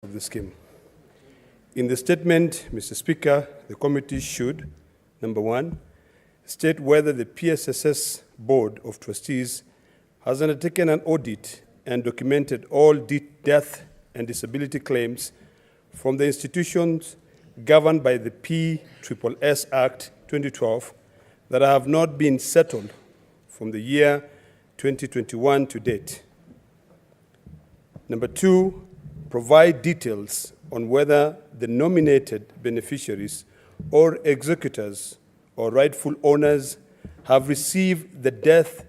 of the scheme. In the statement, Mr. Speaker, the committee should, number one, state whether the PSSS Board of Trustees has undertaken an audit and documented all death and disability claims from the institutions governed by the PSSS Act 2012 that have not been settled from the year 2021 to date. Number two, provide details on whether the nominated beneficiaries or executors or rightful owners have received the death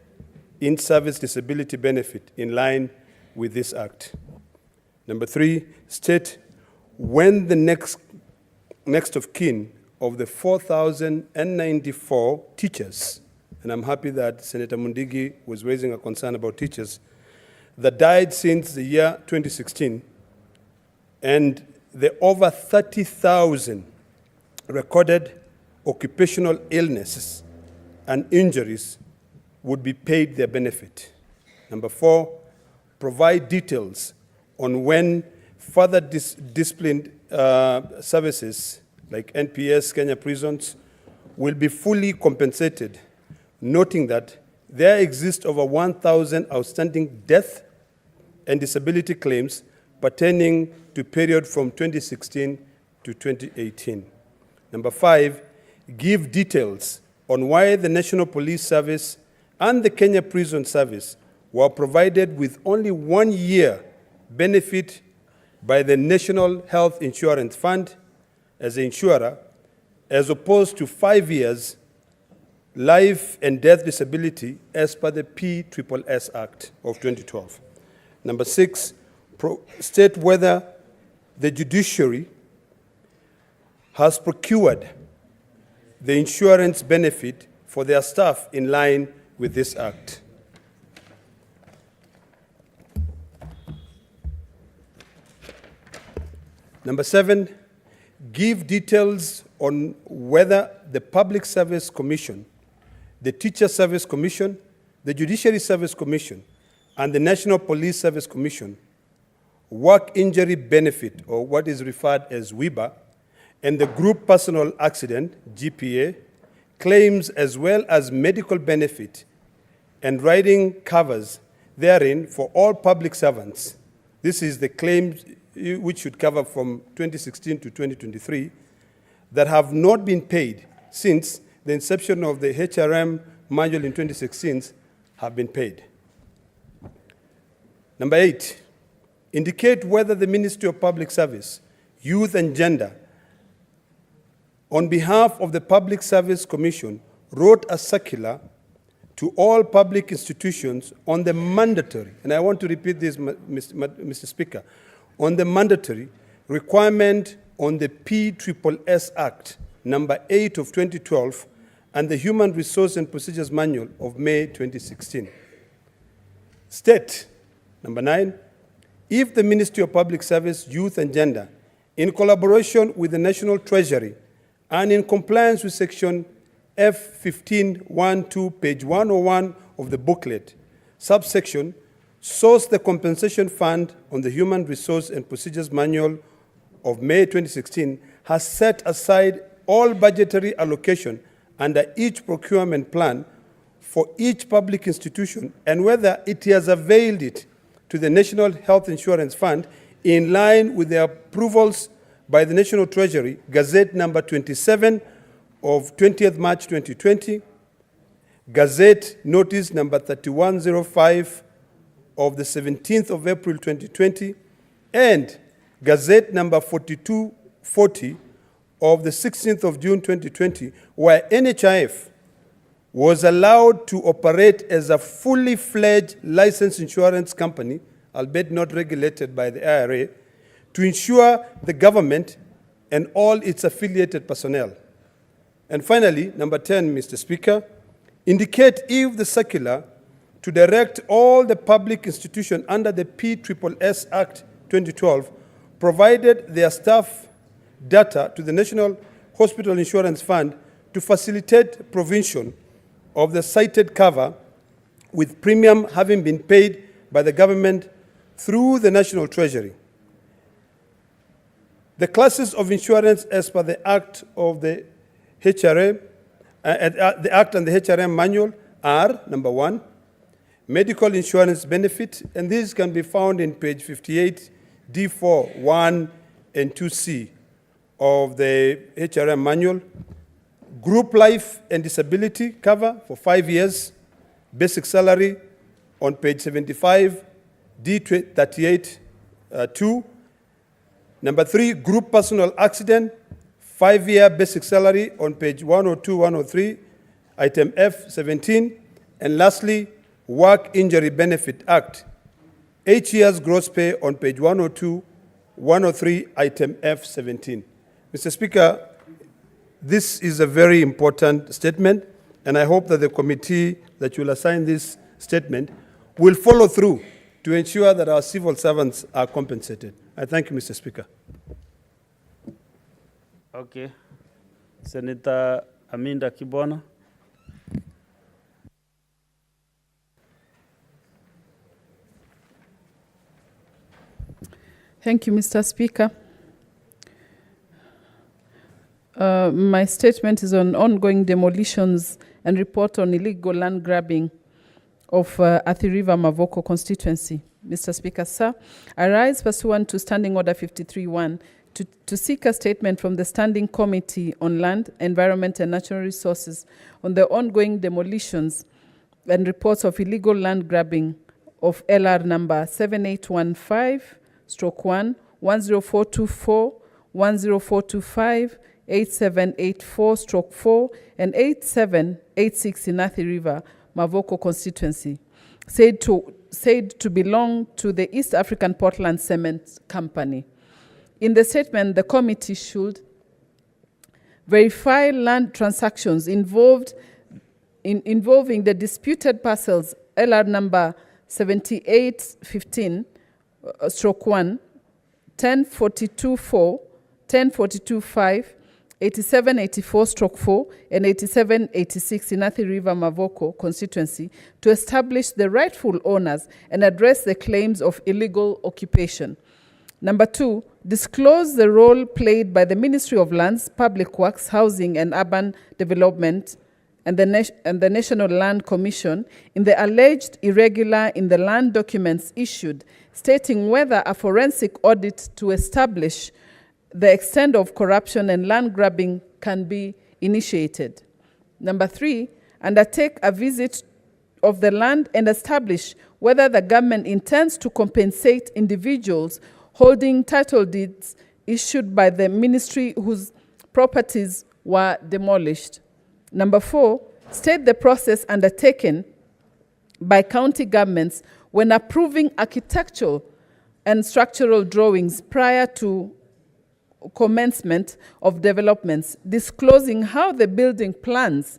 in service disability benefit in line with this Act. Number three, state when the next of kin of the 4,094 teachers, and I'm happy that Senator Mundigi was raising a concern about teachers, that died since the year 2016, and the over 30,000 recorded occupational illnesses and injuries would be paid their benefit. Number four, provide details on when further disciplined services like NPS, Kenya prisons, will be fully compensated, noting that there exist over 1,000 outstanding death and disability claims pertaining to period from 2016 to 2018. Number five, give details on why the National Police Service and the Kenya Prison Service were provided with only 1 year benefit by the National Health Insurance Fund as an insurer, as opposed to 5 years life and death disability as per the PSSS Act of 2012. Number six, state whether the judiciary has procured the insurance benefit for their staff in line with this Act. Number seven, give details on whether the Public Service Commission, the Teacher Service Commission, the Judiciary Service Commission, and the National Police Service Commission work injury benefit, or what is referred as WIBA, and the group personal accident, GPA, claims as well as medical benefit and riding covers therein for all public servants. This is the claims which should cover from 2016 to 2023 that have not been paid since the inception of the HRM manual in 2016 have been paid. Number eight, indicate whether the Ministry of Public Service, Youth and Gender, on behalf of the Public Service Commission, wrote a circular to all public institutions on the mandatory, and I want to repeat this, Mr. Speaker, on the mandatory requirement on the PSSS Act, number 8 of 2012, and the Human Resource and Procedures Manual of May 2016. State, number nine, if the Ministry of Public Service, Youth and Gender, in collaboration with the National Treasury and in compliance with Section F1512, page 101 of the booklet, subsection, source the compensation fund on the Human Resource and Procedures Manual of May 2016, has set aside all budgetary allocation under each procurement plan for each public institution, and whether it has availed it to the National Health Insurance Fund in line with the approvals by the National Treasury, Gazette number 27 of 20th March 2020, Gazette Notice number 3105 of the 17th of April 2020, and Gazette number 4240 of the 16th of June 2020, where NHIF was allowed to operate as a fully fledged licensed insurance company, albeit not regulated by the IRA, to insure the government and all its affiliated personnel. And finally, number 10, Mr. Speaker, indicate if the circular to direct all the public institutions under the PSSS Act 2012 provided their staff data to the National Hospital Insurance Fund to facilitate provision of the cited cover, with premium having been paid by the government through the National Treasury. The classes of insurance as per the Act of the HRA, the Act and the HRM manual are, number 1, medical insurance benefit, and these can be found in page 58, D4, 1 and 2C of the HRM manual. Group life and disability cover for 5 years, basic salary on page 75, D38, 2. Number 3, group personal accident, 5-year basic salary on page 102, 103, item F, 17. And lastly, Work Injury Benefit Act, 8 years gross pay on page 102, 103, item F, 17. Mr. Speaker, this is a very important statement, and I hope that the committee that will assign this statement will follow through to ensure that our civil servants are compensated. I thank you, Mr. Speaker. Okay. Senator Aminda Kibwana. Thank you, Mr. Speaker. My statement is on ongoing demolitions and report on illegal land grabbing of Athi River Mavoko constituency. Mr. Speaker, sir, I rise pursuant to Standing Order 53.1 to seek a statement from the Standing Committee on Land, Environment and Natural Resources on the ongoing demolitions and reports of illegal land grabbing of LR number 7815/1, 10424, 10425, 8784/4, and 8786 in Athi River, Mavoko constituency, said to belong to the East African Portland Cement Company. In the statement, the committee should verify land transactions involving the disputed parcels LR number 7815/1, 1042-4, 1042-5, 8784/4, and 8786 in Athi River Mavoko constituency to establish the rightful owners and address the claims of illegal occupation. Number 2, disclose the role played by the Ministry of Lands, Public Works, Housing and Urban Development and the National Land Commission in the alleged irregular in the land documents issued, stating whether a forensic audit to establish the extent of corruption and land grabbing can be initiated. Number 3, undertake a visit of the land and establish whether the government intends to compensate individuals holding title deeds issued by the ministry whose properties were demolished. Number 4, state the process undertaken by county governments when approving architectural and structural drawings prior to commencement of developments, disclosing how the building plans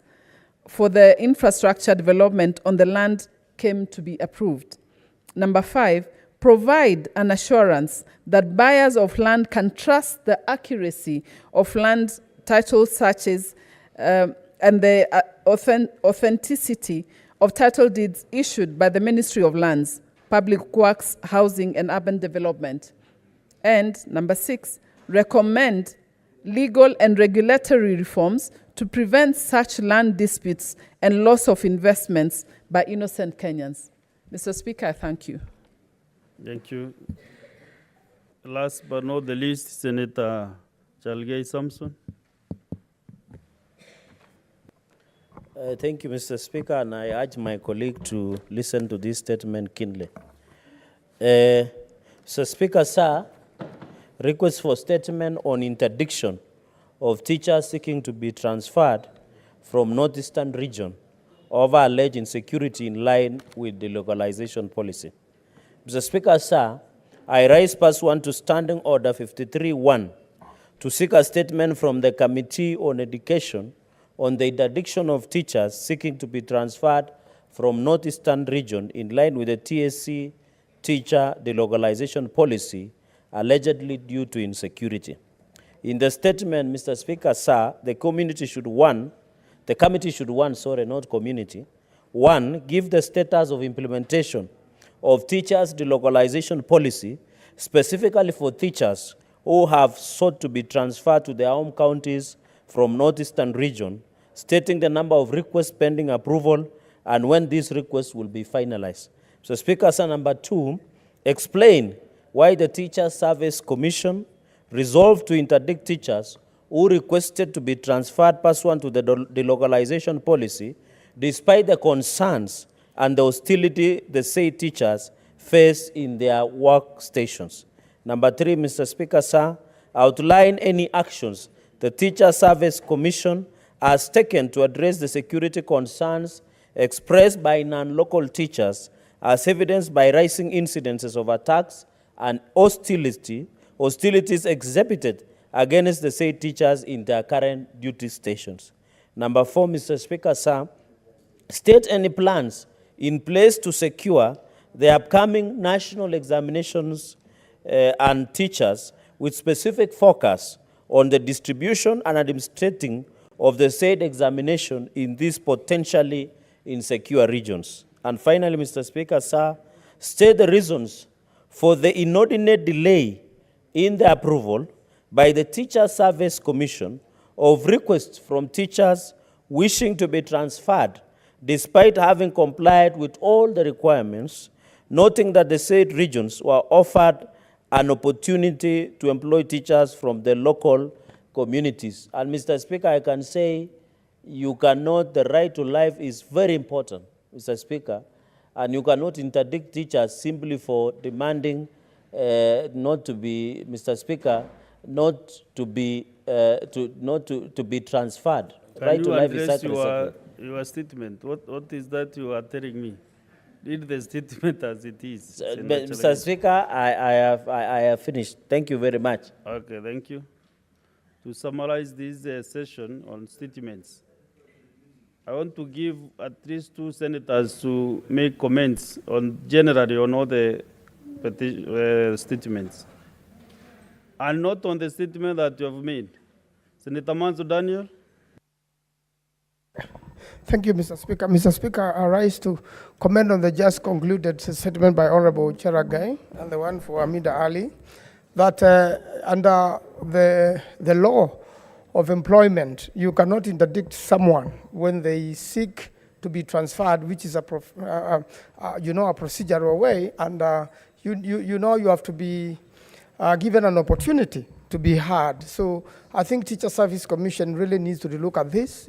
for the infrastructure development on the land came to be approved. Number 5, provide an assurance that buyers of land can trust the accuracy of land titles such as and the authenticity of title deeds issued by the Ministry of Lands, Public Works, Housing and Urban Development. And number 6, recommend legal and regulatory reforms to prevent such land disputes and loss of investments by innocent Kenyans. Mr. Speaker, I thank you. Thank you. Last but not the least, Senator Chalgei Samson. Thank you, Mr. Speaker, and I urge my colleague to listen to this statement keenly. Mr. Speaker, sir, request for statement on interdiction of teachers seeking to be transferred from Northeastern region over alleged insecurity in line with the localization policy. Mr. Speaker, sir, I rise pursuant to Standing Order 53.1 to seek a statement from the Committee on Education on the interdiction of teachers seeking to be transferred from Northeastern region in line with the TSC teacher delocalization policy allegedly due to insecurity. In the statement, Mr. Speaker, sir, the committee should, give the status of implementation of teachers delocalization policy, specifically for teachers who have sought to be transferred to their home counties from Northeastern region, stating the number of requests pending approval and when these requests will be finalized. So Speaker, sir, number 2, explain why the Teachers Service Commission resolved to interdict teachers who requested to be transferred pursuant to the delocalization policy, despite the concerns and the hostility the said teachers face in their workstations. Number 3, Mr. Speaker, sir, outline any actions the Teacher Service Commission has taken to address the security concerns expressed by non-local teachers, as evidenced by rising incidences of attacks and hostilities exhibited against the said teachers in their current duty stations. Number 4, Mr. Speaker, sir, state any plans in place to secure the upcoming national examinations and teachers with specific focus on the distribution and administrating of the said examination in these potentially insecure regions. And finally, Mr. Speaker, sir, state the reasons for the inordinate delay in the approval by the Teacher Service Commission of requests from teachers wishing to be transferred despite having complied with all the requirements, noting that the said regions were offered an opportunity to employ teachers from the local communities. And Mr. Speaker, I can say you cannot, the right to life is very important, Mr. Speaker, and you cannot interdict teachers simply for demanding not to be, Mr. Speaker, not to be transferred. Can Right you to life is address your statement? What is that you are telling me? Read the statement as it is. Senator Mr. Raila. Speaker, I have finished. Thank you very much. Okay, thank you. To summarize this session on statements, I want to give at least 2 senators to make comments on generally on all the statements, and not on the statement that you have made. Senator Manzo Daniel. Thank you, Mr. Speaker. Mr. Speaker, I rise to comment on the just concluded statement by Honorable Cheragai and the one for Amida Ali, that under the law of employment, you cannot interdict someone when they seek to be transferred, which is a procedural way, and you have to be given an opportunity to be heard. So I think Teacher Service Commission really needs to look at this,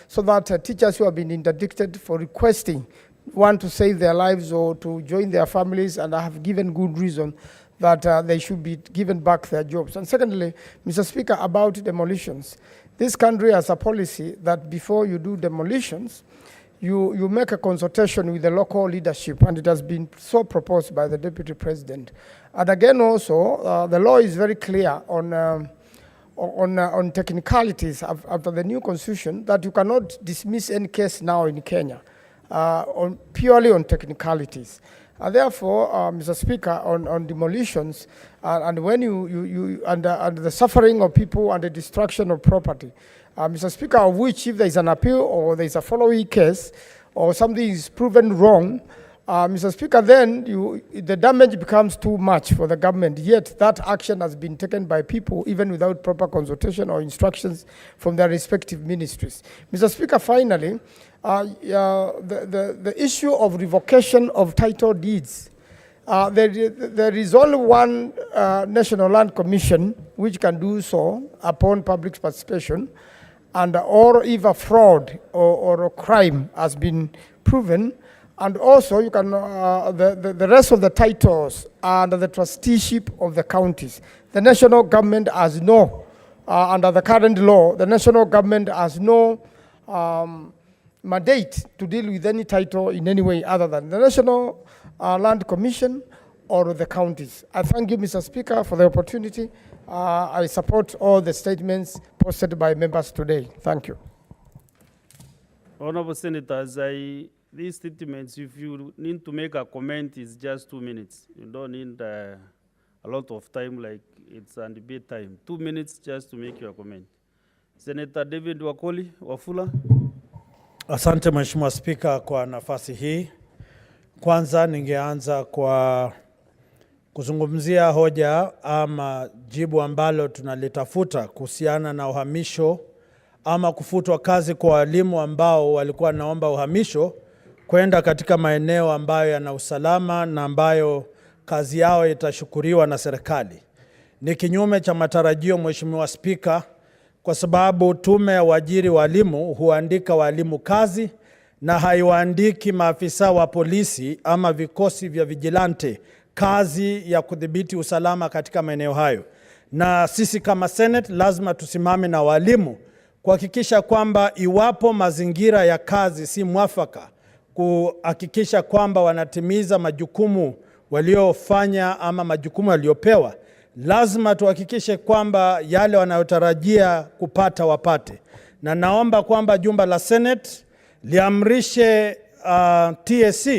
so that teachers who have been interdicted for requesting, want to save their lives or to join their families and have given good reason, that they should be given back their jobs. And secondly, Mr. Speaker, about demolitions. This country has a policy that before you do demolitions, you make a consultation with the local leadership, and it has been so proposed by the Deputy President. And again, also, the law is very clear on technicalities after the new constitution, that you cannot dismiss any case now in Kenya purely on technicalities. Therefore, Mr. Speaker, on demolitions and when and the suffering of people and the destruction of property, Mr. Speaker, of which if there is an appeal or there is a following case or something is proven wrong, Mr. Speaker, then the damage becomes too much for the government, yet that action has been taken by people even without proper consultation or instructions from their respective ministries. Mr. Speaker, finally, the issue of revocation of title deeds. There is only one National Land Commission which can do so upon public participation, and or if a fraud or a crime has been proven. And also, you can the rest of the titles are under the trusteeship of the counties. The national government has no, under the current law, the national government has no mandate to deal with any title in any way other than the National Land Commission or the counties. I thank you, Mr. Speaker, for the opportunity. I support all the statements posted by members today. Thank you. Honorable Senators, these statements, if you need to make a comment, it's just 2 minutes. You don't need a lot of time like it's a debate time. 2 minutes just to make your comment. Senator David Wakoli, Wafula. Asante Mheshimiwa Spika kwa nafasi hii. Kwanza ningeanza kwa kuzungumzia hoja ama jibu ambalo tunalitafuta kuhusiana na uhamisho ama kufutwa kazi kwa walimu ambao walikuwa naomba uhamisho kwenda katika maeneo ambayo yana usalama na ambayo kazi yao itashukuriwa na serikali. Ni kinyume cha matarajio, Mheshimiwa Spika, kwa sababu tume ya uajiri walimu huandika walimu kazi na haiwaandiki maafisa wa polisi ama vikosi vya vigilante kazi ya kudhibiti usalama katika maeneo hayo. Na sisi kama Senate lazima tusimame na walimu kuhakikisha kwamba iwapo mazingira ya kazi si mwafaka, kuhakikisha kwamba wanatimiza majukumu waliofanya ama majukumu waliopewa, lazima tuhakikishe kwamba yale wanayotarajia kupata wapate. Na naomba kwamba jumba la Senate liamrishe TSC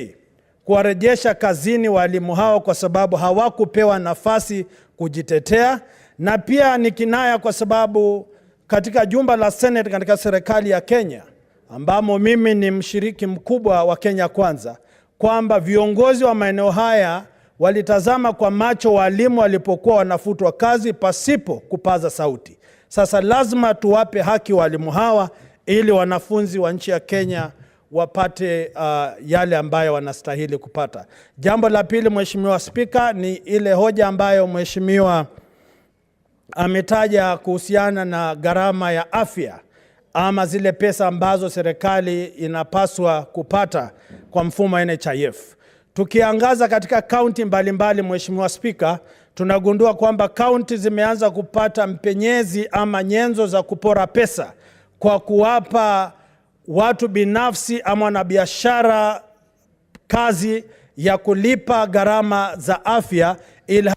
kuwarejesha kazini walimu hao kwa sababu hawakupewa nafasi kujitetea, na pia ni kinaya kwa sababu katika jumba la Senate katika serikali ya Kenya ambamo mimi ni mshiriki mkubwa wa Kenya Kwanza, kwamba viongozi wa maeneo haya walitazama kwa macho walimu walipokuwa wanafutwa kazi pasipo kupaza sauti. Sasa lazima tuwape haki walimu hawa ili wanafunzi wa nchi ya Kenya wapate yale ambayo wanastahili kupata. Jambo la pili, Mheshimiwa Spika, ni ile hoja ambayo Mheshimiwa ametaja kuhusiana na gharama ya afya ama zile pesa ambazo serikali inapaswa kupata kwa mfumo wa NHIF. Tukiangaza katika kaunti mbalimbali, Mheshimiwa Spika, tunagundua kwamba kaunti zimeanza kupata mpenyezi ama nyenzo za kupora pesa kwa kuwapa watu binafsi ama wanabiashara kazi ya kulipa gharama za afya ili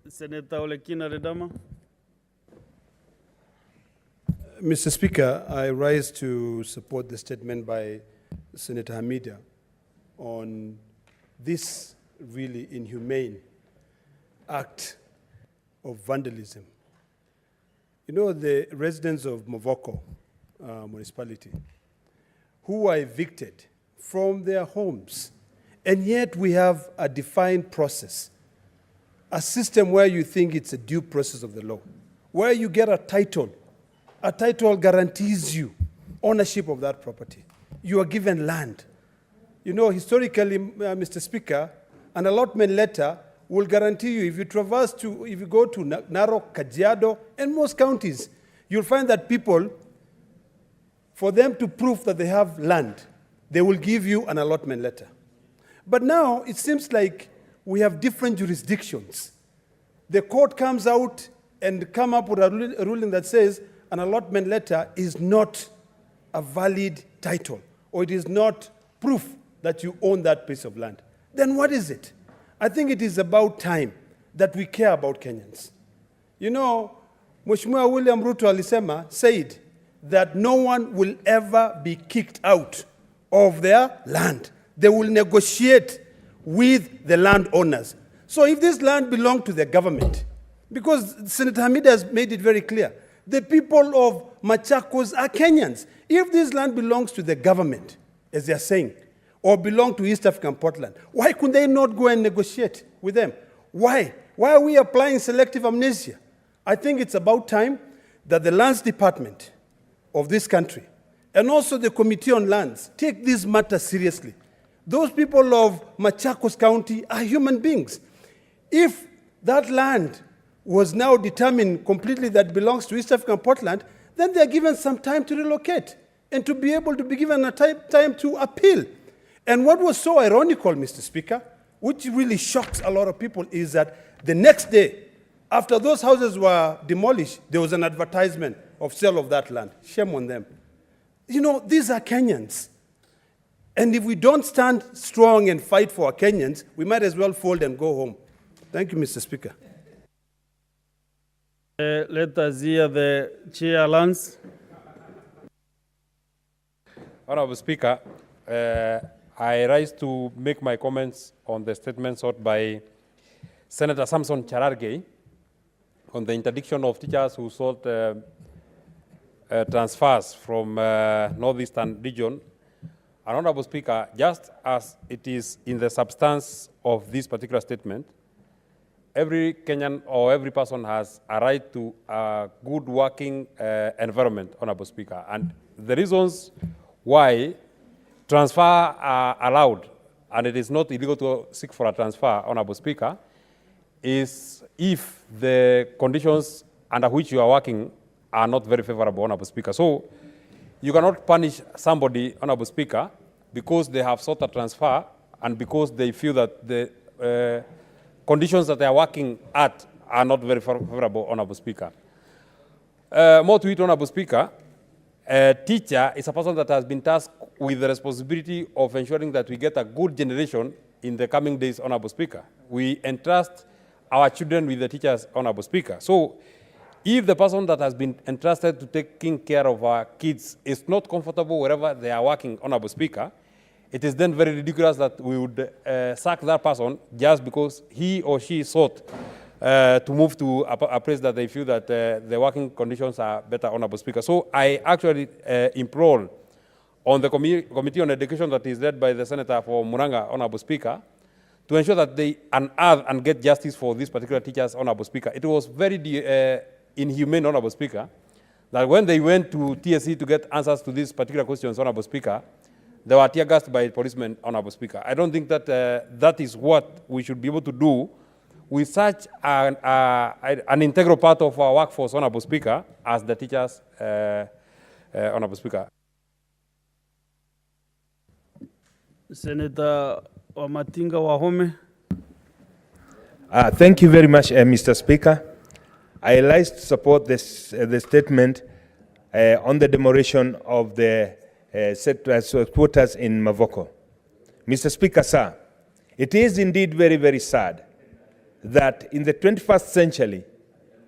Senator Olekina Redama. Mr. Speaker, I rise to support the statement by Senator Hamida on this really inhumane act of vandalism. You know, the residents of Mavoko municipality who were evicted from their homes, and yet we have a defined process, a system where you think it's a due process of the law, where you get a title. A title guarantees you ownership of that property. You are given land. You know, historically, Mr. Speaker, an allotment letter will guarantee you, if you go to Narok, Kajiado, and most counties, you'll find that people, for them to prove that they have land, they will give you an allotment letter. But now it seems like we have different jurisdictions. The court comes out and come up with a ruling that says an allotment letter is not a valid title, or it is not proof that you own that piece of land. Then what is it? I think it is about time that we care about Kenyans. You know, Mheshimiwa William Ruto alisema said that no one will ever be kicked out of their land. They will negotiate with the landowners. So if this land belongs to the government, because Senator Hamida has made it very clear, the people of Machakos are Kenyans. If this land belongs to the government, as they are saying, or belong to East African Portland, why could they not go and negotiate with them? Why? Why are we applying selective amnesia? I think it's about time that the Lands Department of this country and also the Committee on Lands take this matter seriously. Those people of Machakos County are human beings. If that land was now determined completely that belongs to East African Portland, then they're given some time to relocate and to be able to be given a time to appeal. And what was so ironical, Mr. Speaker, which really shocks a lot of people, is that the next day, after those houses were demolished, there was an advertisement of sale of that land. Shame on them. You know, these are Kenyans. And if we don't stand strong and fight for our Kenyans, we might as well fold and go home. Thank you, Mr. Speaker. Let us hear the chair, Lance. Honorable Speaker, I rise to make my comments on the statement sought by Senator Samson Cherargei on the interdiction of teachers who sought transfers from Northeastern region, and Honorable Speaker, just as it is in the substance of this particular statement, every Kenyan or every person has a right to a good working environment, Honorable Speaker. And the reasons why transfer are allowed, and it is not illegal to seek for a transfer, Honorable Speaker, is if the conditions under which you are working are not very favorable, Honorable Speaker. So you cannot punish somebody, Honorable Speaker, because they have sought a transfer and because they feel that the conditions that they are working at are not very favorable, Honorable Speaker. More to it, Honorable Speaker, a teacher is a person that has been tasked with the responsibility of ensuring that we get a good generation in the coming days, Honorable Speaker. We entrust our children with the teachers, Honorable Speaker. So if the person that has been entrusted to taking care of our kids is not comfortable wherever they are working, Honorable Speaker, it is then very ridiculous that we would sack that person just because he or she sought to move to a place that they feel that the working conditions are better, Honorable Speaker. So I actually implore on the Committee on Education that is led by the Senator for Muranga, Honorable Speaker, to ensure that they unearth and get justice for these particular teachers, Honorable Speaker. It was very inhumane, Honorable Speaker, that when they went to TSC to get answers to these particular questions, Honorable Speaker, they were tear gassed by policemen, Honorable Speaker. I don't think that that is what we should be able to do with such an integral part of our workforce, Honorable Speaker, as the teachers, Honorable Speaker. Senator Wamatinga Wahome. Thank you very much, Mr. Speaker. I rise to support this, the statement on the demolition of the quotas in Mavoko. Mr. Speaker, sir, it is indeed very, very sad that in the 21st century,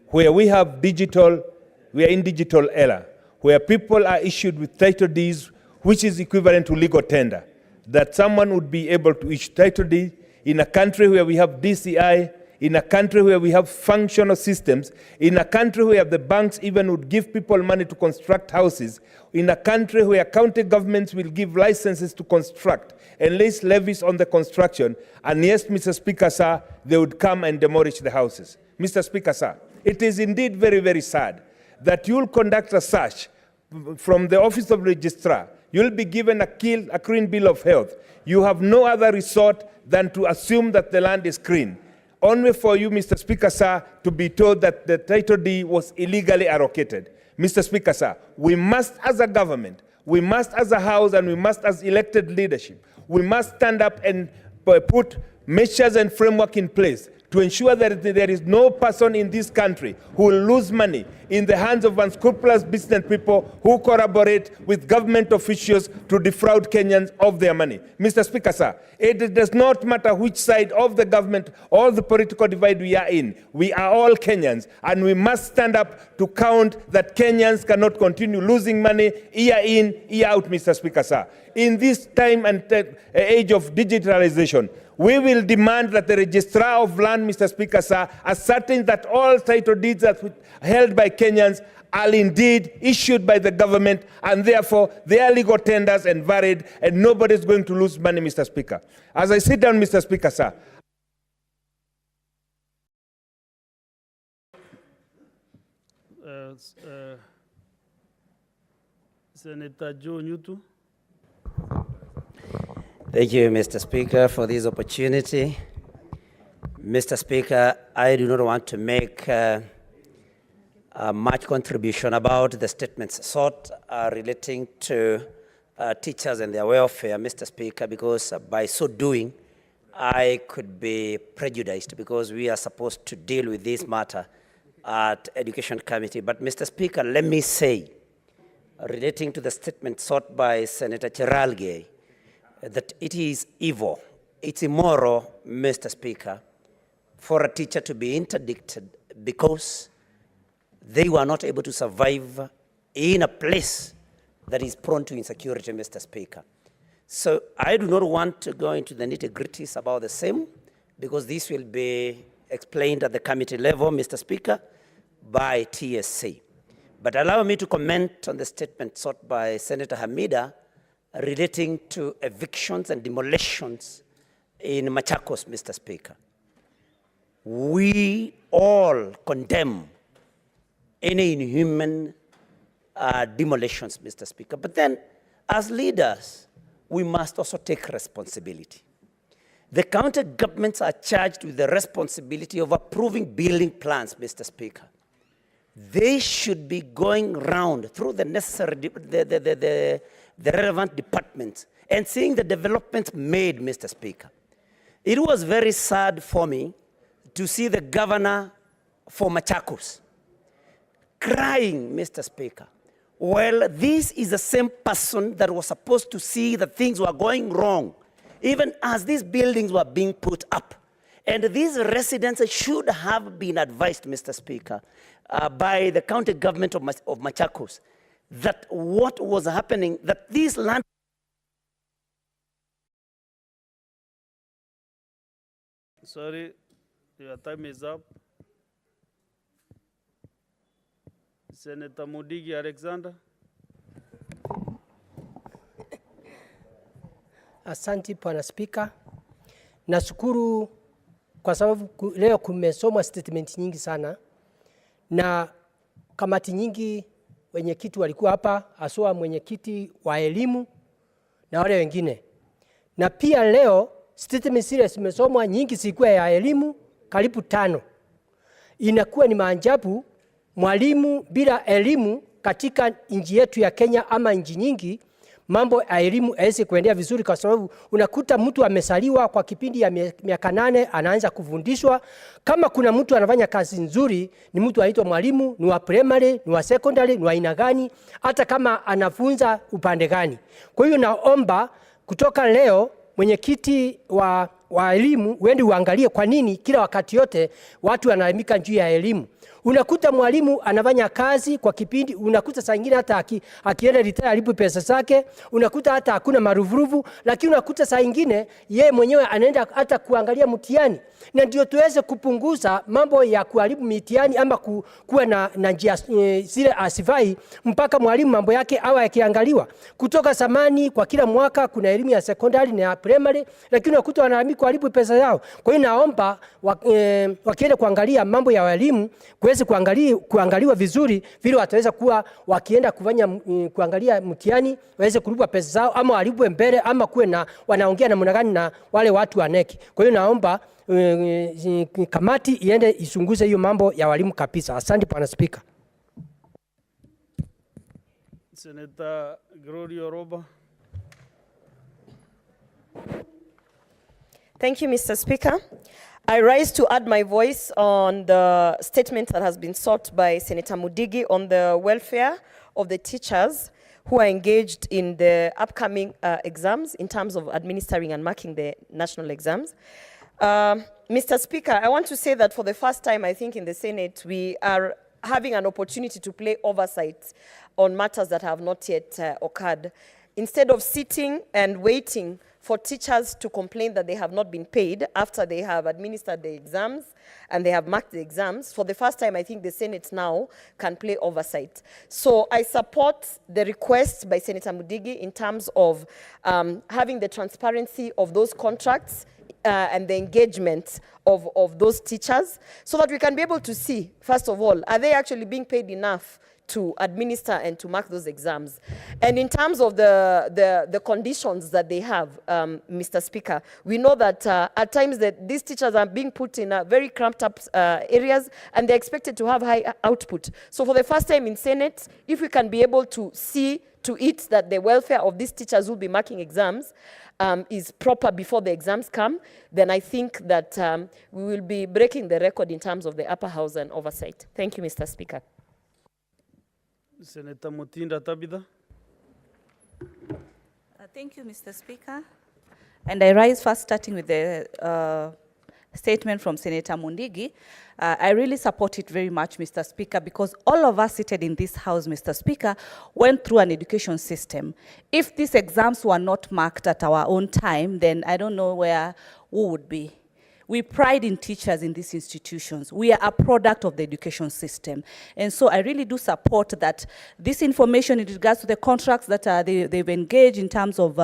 where we are in digital era, where people are issued with title deeds, which is equivalent to legal tender, that someone would be able to issue title deed in a country where we have DCI, in a country where we have functional systems, in a country where the banks even would give people money to construct houses, in a country where county governments will give licenses to construct and lay levies on the construction, and yes, Mr. Speaker, sir, they would come and demolish the houses. Mr. Speaker, sir, it is indeed very, very sad that you'll conduct a search from the Office of Registrar. You'll be given a clean bill of health. You have no other resort than to assume that the land is clean. Only for you, Mr. Speaker, sir, to be told that the title deed was illegally allocated. Mr. Speaker, sir, we must as a government, we must as a house, and we must as elected leadership, we must stand up and put measures and framework in place to ensure that there is no person in this country who will lose money in the hands of unscrupulous business people who collaborate with government officials to defraud Kenyans of their money. Mr. Speaker, sir, it does not matter which side of the government or the political divide we are in. We are all Kenyans, and we must stand up to count that Kenyans cannot continue losing money year in, year out, Mr. Speaker, sir. In this time and age of digitalization, we will demand that the Registrar of Land, Mr. Speaker, sir, ascertain that all title deeds that held by Kenyans are indeed issued by the government, and therefore they are legal tenders and valid, and nobody is going to lose money, Mr. Speaker. As I sit down, Mr. Speaker, sir, Senator Joe Nyutu. Thank you, Mr. Speaker, for this opportunity. Mr. Speaker, I do not want to make much contribution about the statements sought relating to teachers and their welfare, Mr. Speaker, because by so doing, I could be prejudiced because we are supposed to deal with this matter at Education Committee. But, Mr. Speaker, let me say, relating to the statement sought by Senator Cheralgei, that it is evil, it's immoral, Mr. Speaker, for a teacher to be interdicted because they were not able to survive in a place that is prone to insecurity, Mr. Speaker. So I do not want to go into the nitty-gritties about the same because this will be explained at the committee level, Mr. Speaker, by TSC. But allow me to comment on the statement sought by Senator Hamida relating to evictions and demolitions in Machakos, Mr. Speaker. We all condemn any inhuman demolitions, Mr. Speaker. But then, as leaders, we must also take responsibility. The county governments are charged with the responsibility of approving building plans, Mr. Speaker. They should be going round through the necessary, the relevant departments and seeing the developments made, Mr. Speaker. It was very sad for me to see the governor for Machakos crying, Mr. Speaker. Well, this is the same person that was supposed to see that things were going wrong, even as these buildings were being put up. And these residents should have been advised, Mr. Speaker, by the county government of Machakos, that what was happening, that these land... Sorry, your time is up. Senator Mudigi Alexander. Asante Bwana Spika. Nashukuru kwa sababu leo kumesomwa statement nyingi sana na kamati nyingi, wenyekiti walikuwa hapa, haswa mwenyekiti wa elimu na wale wengine. Na pia leo statement zile zimesomwa nyingi zikuwa ya elimu karibu 5. Inakuwa ni maajabu mwalimu bila elimu katika nchi yetu ya Kenya ama nchi nyingi, mambo ya elimu haiwezi kuendelea vizuri, kwa sababu unakuta mtu amesaliwa kwa kipindi ya miaka 8 anaanza kufundishwa. Kama kuna mtu anafanya kazi nzuri, ni mtu anaitwa mwalimu, ni wa primary, ni wa secondary, ni wa aina gani, hata kama anafunza upande gani. Kwa hiyo naomba kutoka leo mwenyekiti wa elimu uende uangalie kwa nini kila wakati yote watu wanaelimika juu ya elimu. Unakuta mwalimu anafanya kazi kwa kipindi, unakuta saa nyingine hata akienda retire alipo pesa zake, unakuta hata hakuna maruvuruvu, lakini unakuta saa nyingine yeye mwenyewe anaenda hata kuangalia mtihani. Na ndio tuweze kupunguza mambo ya kuharibu mitihani ama kuwa na njia zile asifai, mpaka mwalimu mambo yake awe yakiangaliwa. Kutoka zamani kwa kila mwaka kuna elimu ya secondary na ya primary, lakini unakuta wanahamika kuharibu pesa yao. Kwa hiyo naomba wakienda kuangalia mambo ya elimu kuweze kuangaliwa vizuri, vile wataweza kuwa wakienda kufanya kuangalia mtihani waweze kulipwa pesa zao, ama walipwe mbele, ama kuwe na wanaongea namna gani na wale watu wa neki. Kwa hiyo naomba kamati iende isunguze hiyo mambo ya walimu kabisa. Asante Bwana Spika. Senator Gloria Roba. Thank you, Mr. Speaker. I rise to add my voice on the statement that has been sought by Senator Mudigi on the welfare of the teachers who are engaged in the upcoming exams in terms of administering and marking the national exams. Mr. Speaker, I want to say that for the first time, I think in the Senate, we are having an opportunity to play oversight on matters that have not yet occurred. Instead of sitting and waiting for teachers to complain that they have not been paid after they have administered the exams and they have marked the exams, for the first time, I think the Senate now can play oversight. So I support the request by Senator Mudigi in terms of having the transparency of those contracts and the engagement of those teachers, so that we can be able to see, first of all, are they actually being paid enough to administer and to mark those exams? And in terms of the conditions that they have, Mr. Speaker, we know that at times that these teachers are being put in very cramped up areas, and they're expected to have high output. So for the first time in Senate, if we can be able to see to it that the welfare of these teachers who will be marking exams is proper before the exams come, then I think that we will be breaking the record in terms of the upper house and oversight. Thank you, Mr. Speaker. Senator Mutinda Tabitha. Thank you, Mr. Speaker. And I rise first starting with the statement from Senator Mundigi. I really support it very much, Mr. Speaker, because all of us seated in this house, Mr. Speaker, went through an education system. If these exams were not marked at our own time, then I don't know where we would be. We pride in teachers in these institutions. We are a product of the education system. And so I really do support that this information in regards to the contracts that they've engaged in terms of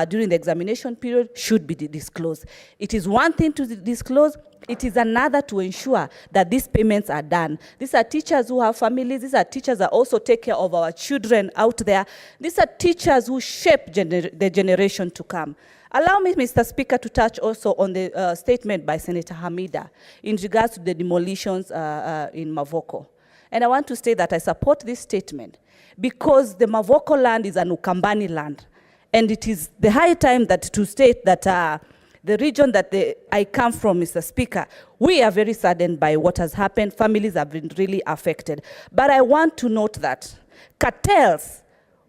during the examination period should be disclosed. It is one thing to disclose, it is another to ensure that these payments are done. These are teachers who have families. These are teachers that also take care of our children out there. These are teachers who shape the generation to come. Allow me, Mr. Speaker, to touch also on the statement by Senator Hamida in regards to the demolitions in Mavoko. And I want to say that I support this statement because the Mavoko land is an Ukambani land. And it is the high time that to state that the region that I come from, Mr. Speaker, we are very saddened by what has happened. Families have been really affected. But I want to note that cartels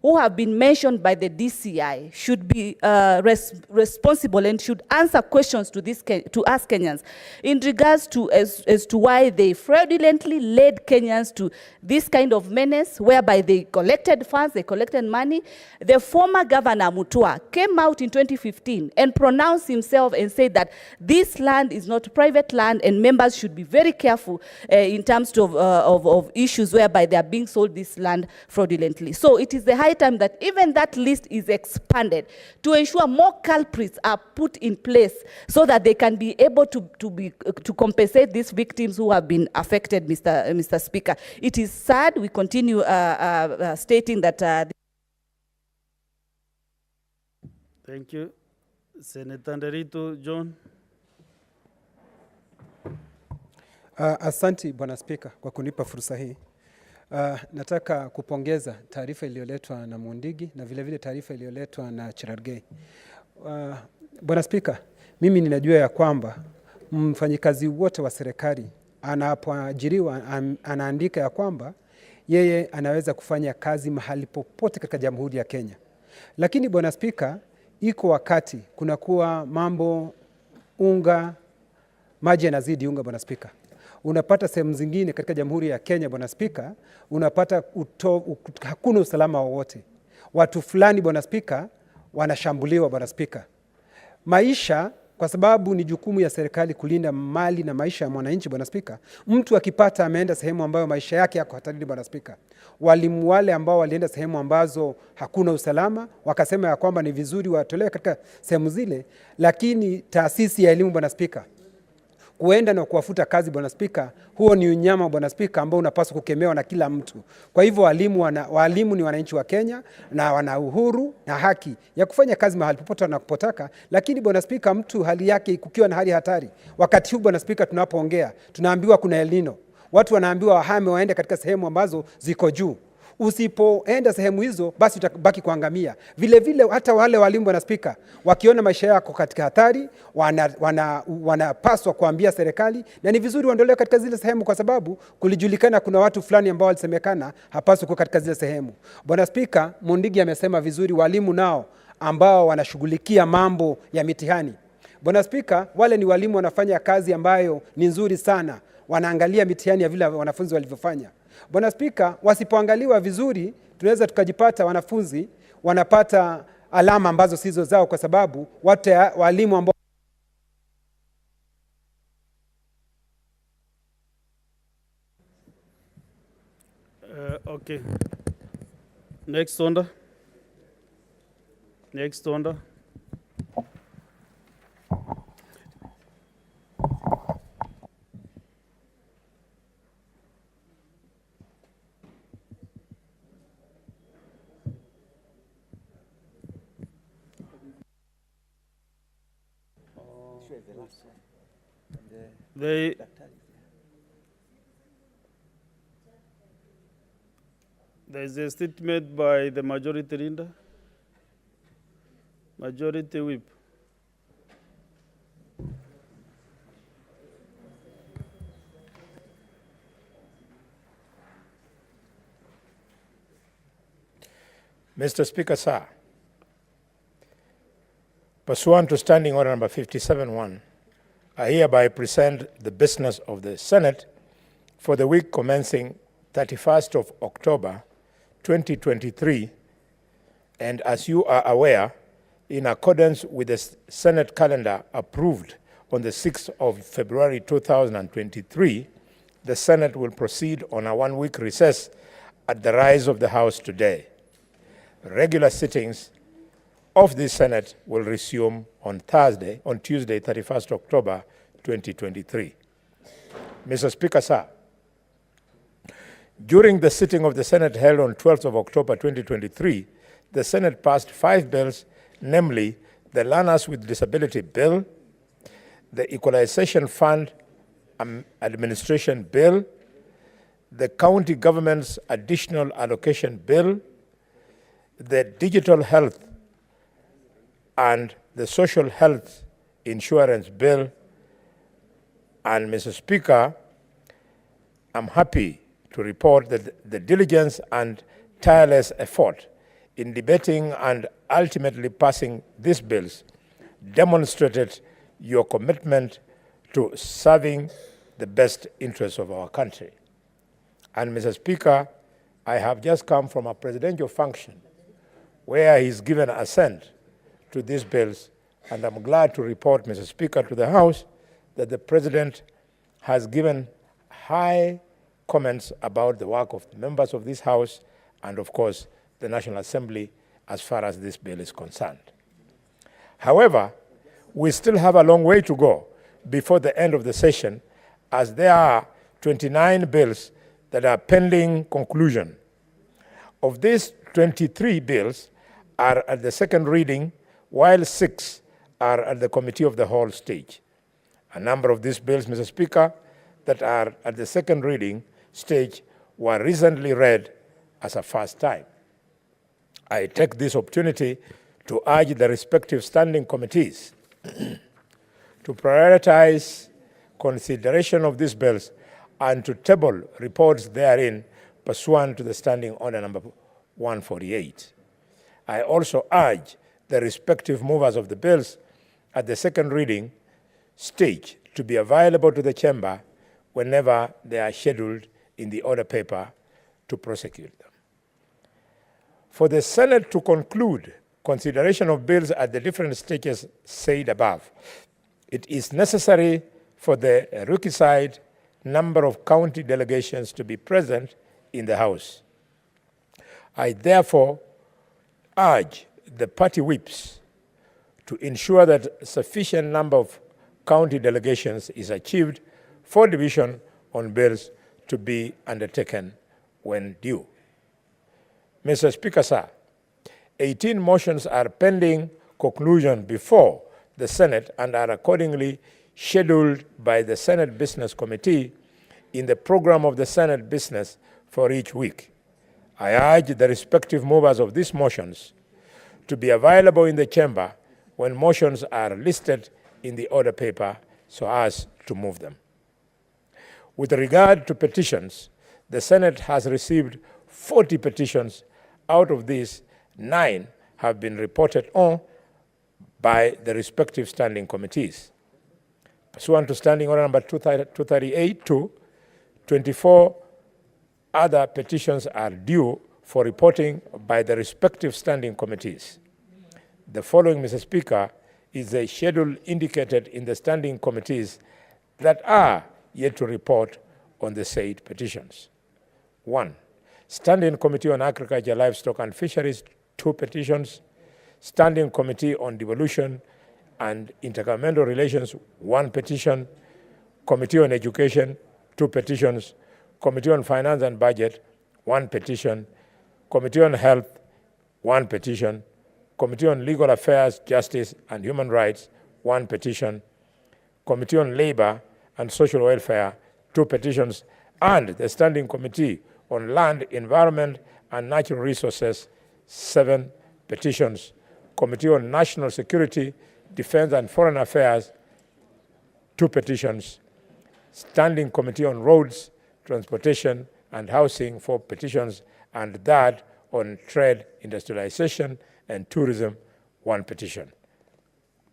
who have been mentioned by the DCI should be responsible and should answer questions to us Kenyans in regards to as to why they fraudulently led Kenyans to this kind of menace, whereby they collected funds, they collected money. The former governor Mutua came out in 2015 and pronounced himself and said that this land is not private land and members should be very careful in terms of issues whereby they are being sold this land fraudulently. So it is the high time that even that list is expanded to ensure more culprits are put in place so that they can be able to compensate these victims who have been affected, Mr. Speaker. It is sad. We continue stating that. Thank you. Senator Nderito John. Asanti Bwana Spika kwa kunipa fursa hii. Nataka kupongeza taarifa iliyoletwa na Mundigi na vile vile taarifa iliyoletwa na Cherargei. Bwana Spika, mimi ninajua ya kwamba mfanyikazi wote wa serikali anapoajiriwa anaandika ya kwamba yeye anaweza kufanya kazi mahali popote katika Jamhuri ya Kenya. Lakini Bwana Spika, iko wakati kunakuwa mambo unga, maji yanazidi unga Bwana Spika. Unapata sehemu zingine katika Jamhuri ya Kenya Bwana Spika, unapata hakuna usalama wowote. Watu fulani Bwana Spika wanashambuliwa Bwana Spika. Maisha, kwa sababu ni jukumu ya serikali kulinda mali na maisha ya mwananchi Bwana Spika, mtu akipata ameenda sehemu ambayo maisha yake yako hatarini Bwana Spika. Walimu wale ambao walienda sehemu ambazo hakuna usalama wakasema ya kwamba ni vizuri watolewe katika sehemu zile, lakini taasisi ya elimu Bwana Spika kuenda na kuwafuta kazi Bwana Spika, huo ni unyama Bwana Spika ambao unapaswa kukemewa na kila mtu. Kwa hivyo walimu ni wananchi wa Kenya na wana uhuru na haki ya kufanya kazi mahali popote wanapotaka, lakini Bwana Spika, mtu hali yake kukiwa na hali hatari. Wakati huu Bwana Spika tunapoongea, tunaambiwa kuna El Nino. Watu wanaambiwa wahame waende katika sehemu ambazo ziko juu. Usipoenda sehemu hizo basi utabaki kuangamia. Vile vile hata wale walimu Bwana Spika wakiona maisha yako katika hatari wanapaswa kuambia serikali, na ni vizuri waondolewe katika zile sehemu kwa sababu kulijulikana kuna watu fulani ambao walisemekana hapaswi kuwa katika zile sehemu. Bwana Spika, Mundigi amesema vizuri walimu nao ambao wanashughulikia mambo ya mitihani. Bwana Spika, wale ni walimu wanafanya kazi ambayo ni nzuri sana. Wanaangalia mitihani ya vile wanafunzi walivyofanya. Bwana Spika, wasipoangaliwa vizuri, tunaweza tukajipata wanafunzi wanapata alama ambazo sizo zao kwa sababu wote walimu ambao Okay. Next order. Next order. There is a statement by the majority leader, majority whip. Mr. Speaker, sir, pursuant to Standing Order number 57-1, I hereby present the business of the Senate for the week commencing 31st of October 2023, and as you are aware, in accordance with the Senate calendar approved on the 6th of February 2023, the Senate will proceed on a one-week recess at the rise of the House today. Regular sittings of the Senate will resume on Tuesday, 31st October 2023. Mr. Speaker, sir, during the sitting of the Senate held on 12th of October 2023, the Senate passed 5 bills, namely the Learners with Disability Bill, the Equalization Fund Administration Bill, the County Government's Additional Allocation Bill, the Digital Health and the Social Health Insurance Bill. And Mr. Speaker, I'm happy to report that the diligence and tireless effort in debating and ultimately passing these bills demonstrated your commitment to serving the best interests of our country. And Mr. Speaker, I have just come from a presidential function where he's given assent to these bills, and I'm glad to report, Mr. Speaker, to the House that the President has given high comments about the work of the members of this House and, of course, the National Assembly as far as this bill is concerned. However, we still have a long way to go before the end of the session, as there are 29 bills that are pending conclusion. Of these, 23 bills are at the second reading, while 6 are at the Committee of the Whole stage. A number of these bills, Mr. Speaker, that are at the second reading stage were recently read as a first time. I take this opportunity to urge the respective standing committees to prioritize consideration of these bills and to table reports therein pursuant to the Standing Order number 148. I also urge the respective movers of the bills at the second reading stage to be available to the Chamber whenever they are scheduled in the order paper to prosecute them. For the Senate to conclude consideration of bills at the different stages said above, it is necessary for the requisite number of county delegations to be present in the House. I therefore urge the party whips to ensure that sufficient number of county delegations is achieved for division on bills to be undertaken when due. Mr. Speaker, sir, 18 motions are pending conclusion before the Senate and are accordingly scheduled by the Senate Business Committee in the program of the Senate business for each week. I urge the respective movers of these motions to be available in the chamber when motions are listed in the order paper so as to move them. With regard to petitions, the Senate has received 40 petitions. Out of these, 9 have been reported on by the respective standing committees. Pursuant to Standing Order number 238-2, 24 other petitions are due for reporting by the respective standing committees. The following, Mr. Speaker, is the schedule indicated in the standing committees that are yet to report on the said petitions. 1. Standing Committee on Agriculture, Livestock and Fisheries, 2 petitions. Standing Committee on Devolution and Intergovernmental Relations, 1 petition. Committee on Education, 2 petitions. Committee on Finance and Budget, 1 petition. Committee on Health, 1 petition. Committee on Legal Affairs, Justice and Human Rights, 1 petition. Committee on Labor and Social Welfare, 2 petitions. And the Standing Committee on Land, Environment and Natural Resources, 7 petitions. Committee on National Security, Defense and Foreign Affairs, 2 petitions. Standing Committee on Roads, Transportation and Housing, 4 petitions, and that on Trade, Industrialization and Tourism, 1 petition,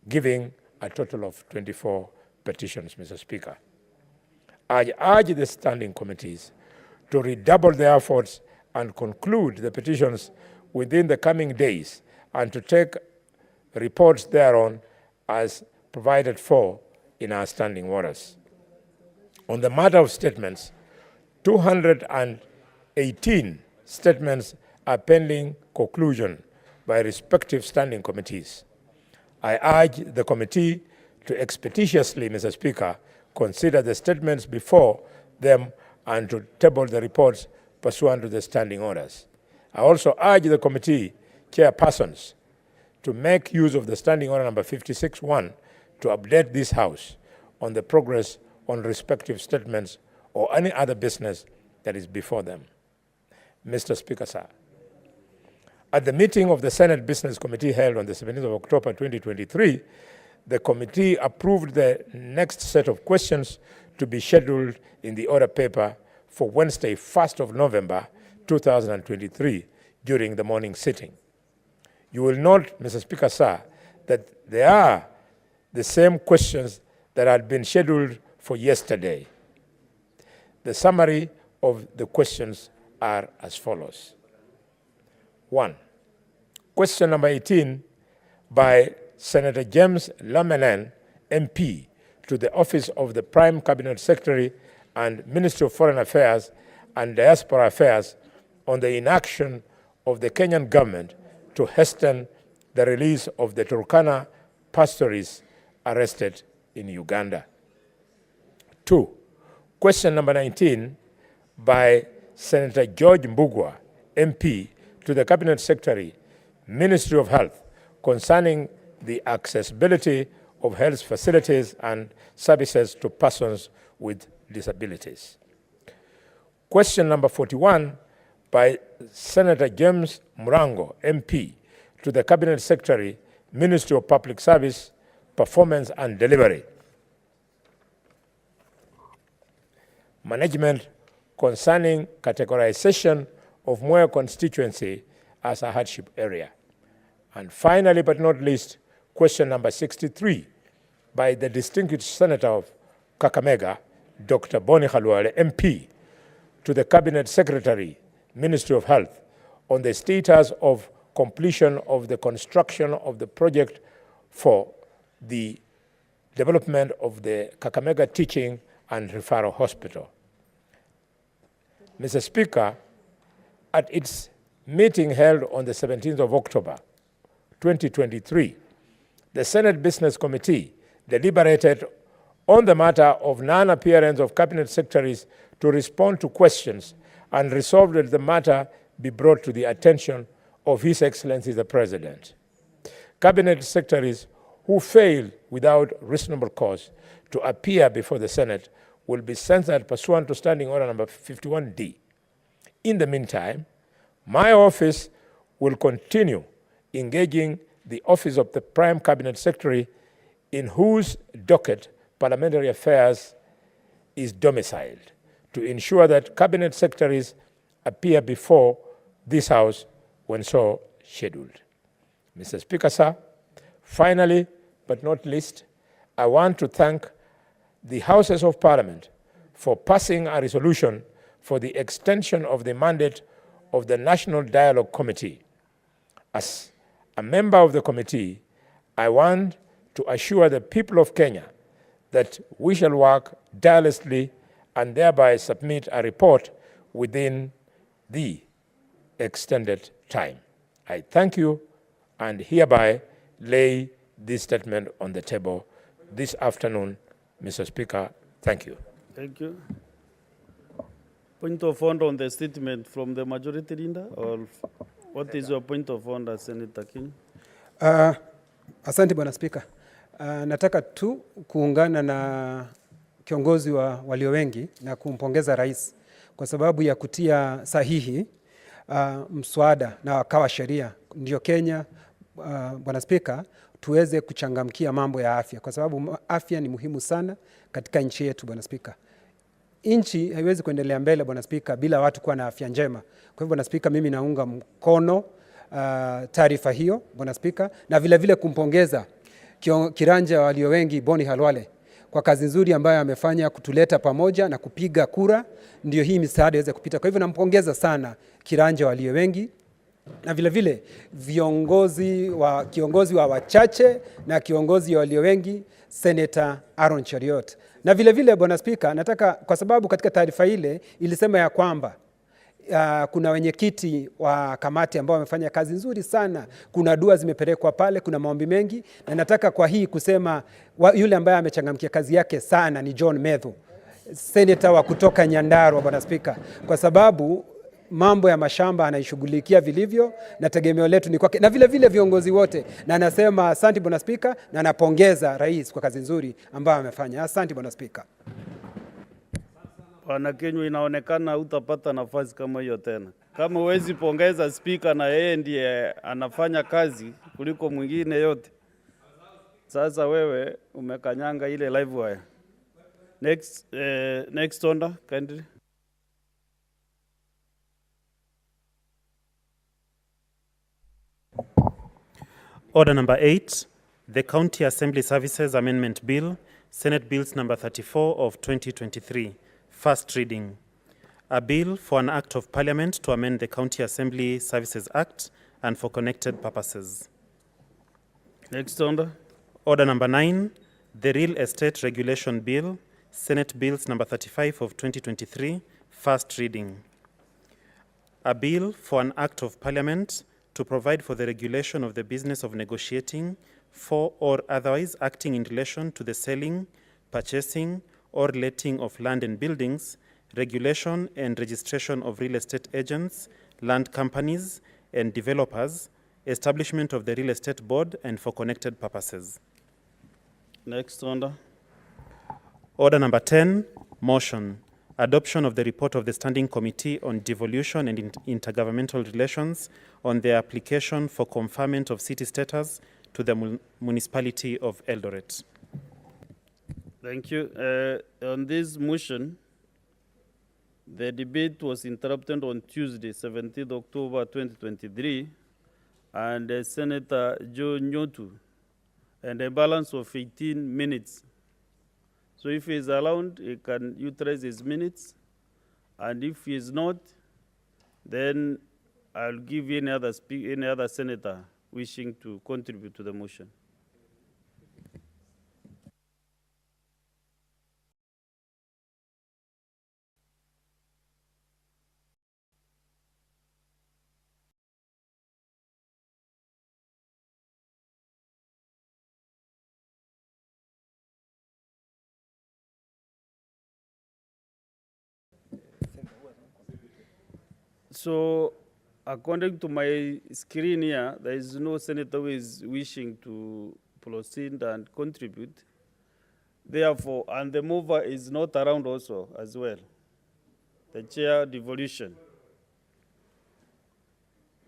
giving a total of 24 petitions, Mr. Speaker. I urge the standing committees to redouble their efforts and conclude the petitions within the coming days and to take reports thereon as provided for in our standing orders. On the matter of statements, 218 statements are pending conclusion by respective standing committees. I urge the committee to expeditiously, Mr. Speaker, consider the statements before them and to table the reports pursuant to the standing orders. I also urge the committee chairpersons to make use of the standing order number 56-1 to update this House on the progress on respective statements or any other business that is before them. Mr. Speaker, sir, at the meeting of the Senate Business Committee held on the 17th of October 2023, the committee approved the next set of questions to be scheduled in the order paper for Wednesday, 1st of November 2023 during the morning sitting. You will note, Mr. Speaker, sir, that they are the same questions that had been scheduled for yesterday. The summary of the questions are as follows. 1. Question number 18 by Senator James Lamenen, MP, to the Office of the Prime Cabinet Secretary and Ministry of Foreign Affairs and Diaspora Affairs on the inaction of the Kenyan government to hasten the release of the Turkana pastors arrested in Uganda. 2. Question number 19 by Senator George Mbugua, MP, to the Cabinet Secretary, Ministry of Health, concerning the accessibility of health facilities and services to persons with disabilities. Question number 41 by Senator James Murango, MP, to the Cabinet Secretary, Ministry of Public Service, Performance and Delivery. Management concerning categorization of Moyo constituency as a hardship area. And finally, but not least, question number 63 by the distinguished Senator of Kakamega, Dr. Boni Khalwale, MP, to the Cabinet Secretary, Ministry of Health, on the status of completion of the construction of the project for the development of the Kakamega Teaching and Referral Hospital. Mr. Speaker, at its meeting held on the 17th of October 2023, the Senate Business Committee deliberated on the matter of non-appearance of cabinet secretaries to respond to questions and resolved that the matter be brought to the attention of His Excellency the President. Cabinet secretaries who fail without reasonable cause to appear before the Senate will be censored pursuant to Standing Order number 51D. In the meantime, my office will continue engaging the Office of the Prime Cabinet Secretary, in whose docket Parliamentary Affairs is domiciled, to ensure that Cabinet Secretaries appear before this House when so scheduled. Mr. Speaker, sir, finally, but not least, I want to thank the Houses of Parliament for passing a resolution for the extension of the mandate of the National Dialogue Committee. As a member of the committee, I want to assure the people of Kenya that we shall work tirelessly and thereby submit a report within the extended time. I thank you and hereby lay this statement on the table this afternoon. Mr. Speaker, thank you. Thank you. Point of order on the statement from the majority leader, or what is your point of order, Senator King? Asante Bwana Spika. Nataka tu kuungana na kiongozi wa walio wengi na kumpongeza rais kwa sababu ya kutia sahihi mswada na wakawa sheria. Ndio Kenya, Bwana Spika, tuweze kuchangamkia mambo ya afya, kwa sababu afya ni muhimu sana katika nchi yetu, Bwana Spika. Nchi haiwezi kuendelea mbele, Bwana Spika, bila watu kuwa na afya njema. Kwa hivyo, Bwana Spika, mimi naunga mkono taarifa hiyo, Bwana Spika, na vile vile kumpongeza kiranja walio wengi Boni Khalwale kwa kazi nzuri ambayo amefanya kutuleta pamoja na kupiga kura ndio hii misaada iweze kupita. Kwa hivyo nampongeza sana kiranja walio wengi na vile vile kiongozi wa wachache na kiongozi walio wengi, Senator Aaron Cheriot. Na vile vile Bwana Spika, nataka kwa sababu katika taarifa ile ilisema ya kwamba kuna wenyekiti wa kamati ambao wamefanya kazi nzuri sana, kuna dua zimepelekwa pale, kuna maombi mengi, na nataka kwa hii kusema yule ambaye amechangamkia kazi yake sana ni John Methu, senator wa kutoka Nyandarua, Bwana Spika, kwa sababu mambo ya mashamba anaishughulikia vilivyo na tegemeo letu ni kwake, na vile vile viongozi wote, na anasema asante Bwana Spika, na anapongeza rais kwa kazi nzuri ambayo amefanya. Asante Bwana Spika. Bwana Kenywa, inaonekana utapata nafasi kama hiyo tena. Kama huwezi pongeza spika na yeye ndiye anafanya kazi kuliko mwingine yote, sasa wewe umekanyanga ile live wire. Next order, kindly. Order number 8, the County Assembly Services Amendment Bill, Senate Bills number 34 of 2023, first reading. A bill for an act of parliament to amend the County Assembly Services Act and for connected purposes. Next order. Order number 9, the Real Estate Regulation Bill, Senate Bills number 35 of 2023, first reading. A bill for an act of parliament to provide for the regulation of the business of negotiating for or otherwise acting in relation to the selling, purchasing, or letting of land and buildings, regulation and registration of real estate agents, land companies, and developers, establishment of the real estate board, and for connected purposes. Next order. Order number 10, motion. Adoption of the report of the Standing Committee on Devolution and Intergovernmental Relations on the application for conferment of city status to the municipality of Eldoret. Thank you. On this motion, the debate was interrupted on Tuesday, 17th October 2023, and Senator Joe Nyotu, and a balance of 18 minutes. So if he is allowed, he can utilize his minutes, and if he is not, then I'll give any other senator wishing to contribute to the motion. So, according to my screen here, there is no senator who is wishing to proceed and contribute. Therefore, and the mover is not around also as well. The chair devolution.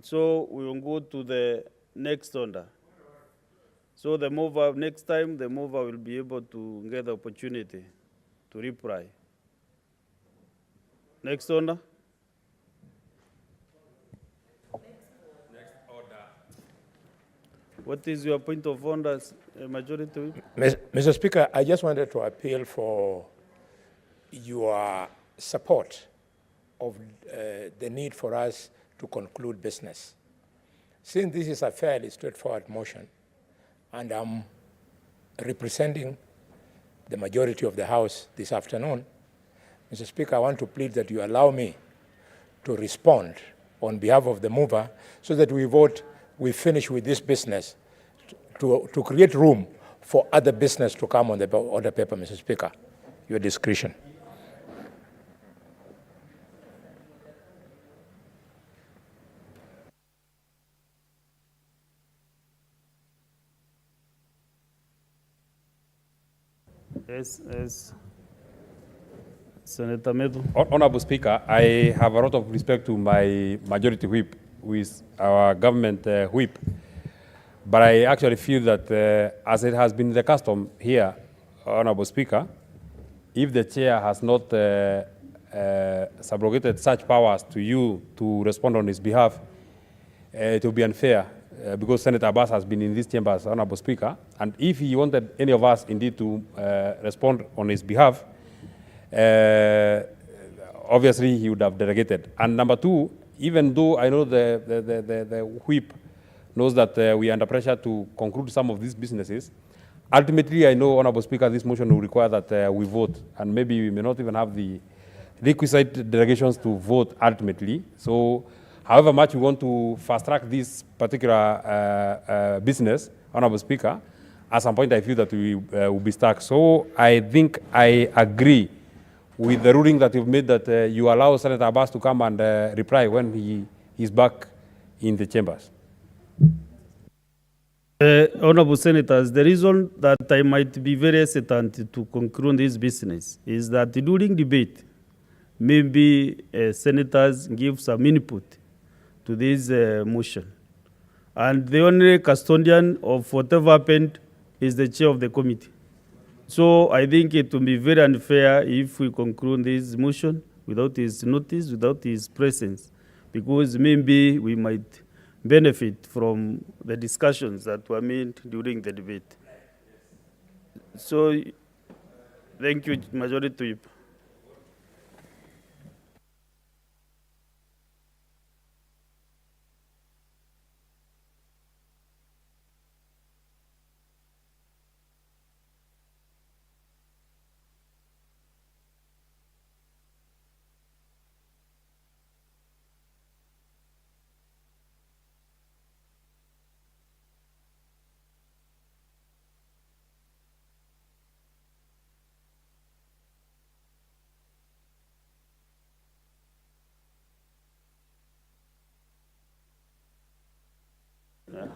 So we will go to the next order. So the mover, next time, the mover will be able to get the opportunity to reply. Next order. What is your point of order, Majority Whip? Mr. Speaker, I just wanted to appeal for your support of the need for us to conclude business. Since this is a fairly straightforward motion, and I'm representing the majority of the House this afternoon, Mr. Speaker, I want to plead that you allow me to respond on behalf of the mover so that we finish with this business to create room for other business to come on the order paper, Mr. Speaker. Your discretion. Yes. Senator Medu. Honorable Speaker, I have a lot of respect to my majority whip, who is our government whip. But I actually feel that, as it has been the custom here, Honorable Speaker, if the chair has not subrogated such powers to you to respond on his behalf, it will be unfair because Senator Abbas has been in this chamber as Honorable Speaker, and if he wanted any of us indeed to respond on his behalf, obviously he would have delegated. And number two, even though I know the whip knows that we are under pressure to conclude some of these businesses, ultimately, I know, Honorable Speaker, this motion will require that we vote, and maybe we may not even have the requisite delegations to vote ultimately. So, however much we want to fast-track this particular business, Honorable Speaker, at some point I feel that we will be stuck. So, I think I agree with the ruling that you've made that you allow Senator Abbas to come and reply when he is back in the chambers. Honorable Senators, the reason that I might be very hesitant to conclude this business is that during debate, maybe senators give some input to this motion. And the only custodian of whatever happened is the chair of the committee. So I think it will be very unfair if we conclude this motion without his notice, without his presence, because maybe we might benefit from the discussions that were made during the debate. So, thank you, Majority Whip.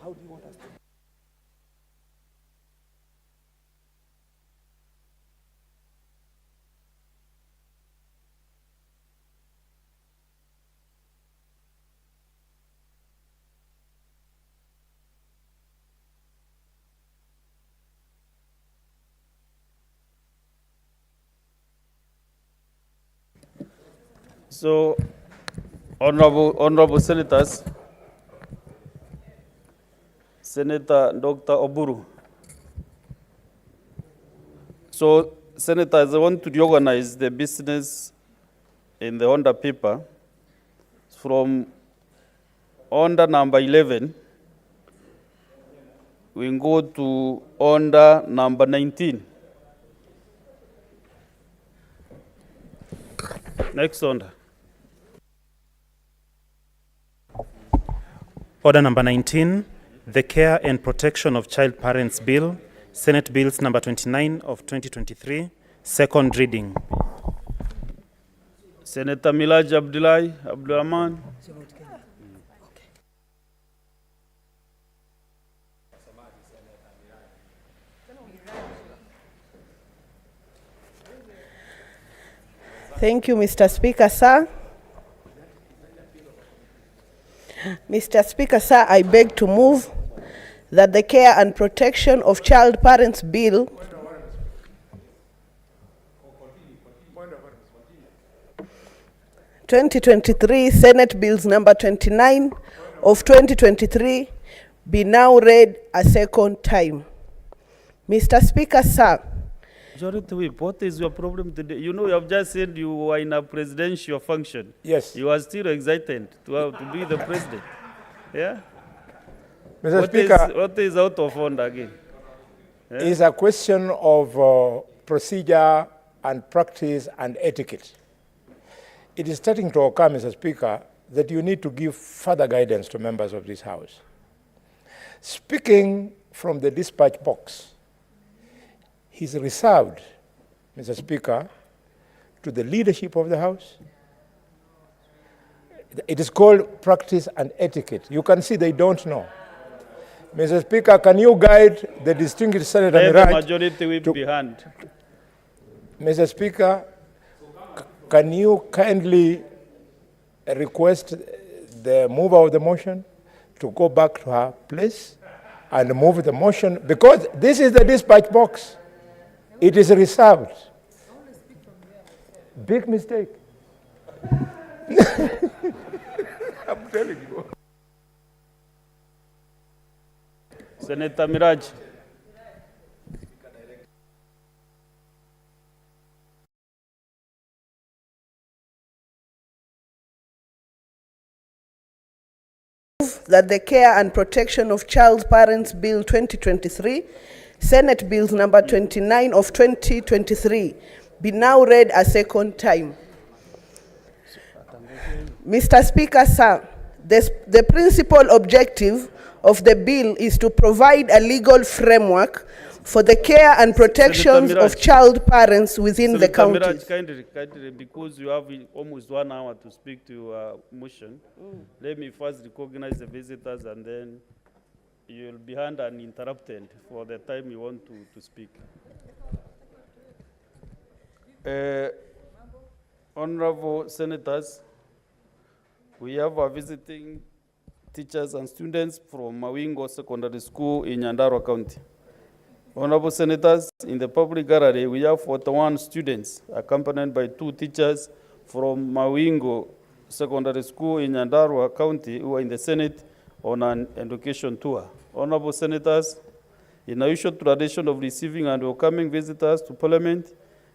How do you want us to? So, honorable senators, Senator Dr. Oburu. So, senators, I want to reorganize the business in the order paper from order number 11. We go to order number 19. Next order. Order number 19, the Care and Protection of Child Parents Bill, Senate Bills number 29 of 2023, second reading. Senator Milaj Abdulrahman. Thank you, Mr. Speaker, sir. Mr. Speaker, sir, I beg to move that the Care and Protection of Child Parents Bill (2023) Senate Bills number 29 of 2023 be now read a second time. Mr. Speaker, sir. Majority Whip, what is your problem today? You know, you have just said you were in a presidential function. Yes. You are still excited to be the president. Yeah? Mr. Speaker, what is out of order again? Yeah? It's a question of procedure and practice and etiquette. It is starting to occur, Mr. Speaker, that you need to give further guidance to members of this House. Speaking from the dispatch box, he's reserved, Mr. Speaker, to the leadership of the House. It is called practice and etiquette. You can see they don't know. Mr. Speaker, can you guide the distinguished Senator Miraj? The Majority Whip behind. Mr. Speaker, can you kindly request the mover of the motion to go back to her place and move the motion? Because this is the dispatch box. It is reserved. Big mistake. I'm telling you. Senator Miraj. that the Care and Protection of Child Parents Bill 2023, Senate Bills number 29 of 2023, be now read a second time. Mr. Speaker, sir, the principal objective of the bill is to provide a legal framework for the care and protection of child parents within the county. Kindly, because you have almost 1 hour to speak to your motion, let me first recognize the visitors and then you'll be uninterrupted for the time you want to speak. Honorable Senators, we have our visiting teachers and students from Mawingo Secondary School in Nyandarua County. Honorable Senators, in the public gallery, we have 41 students accompanied by 2 teachers from Mawingo Secondary School in Nyandarua County who are in the Senate on an education tour. Honorable Senators, in a usual tradition of receiving and welcoming visitors to Parliament,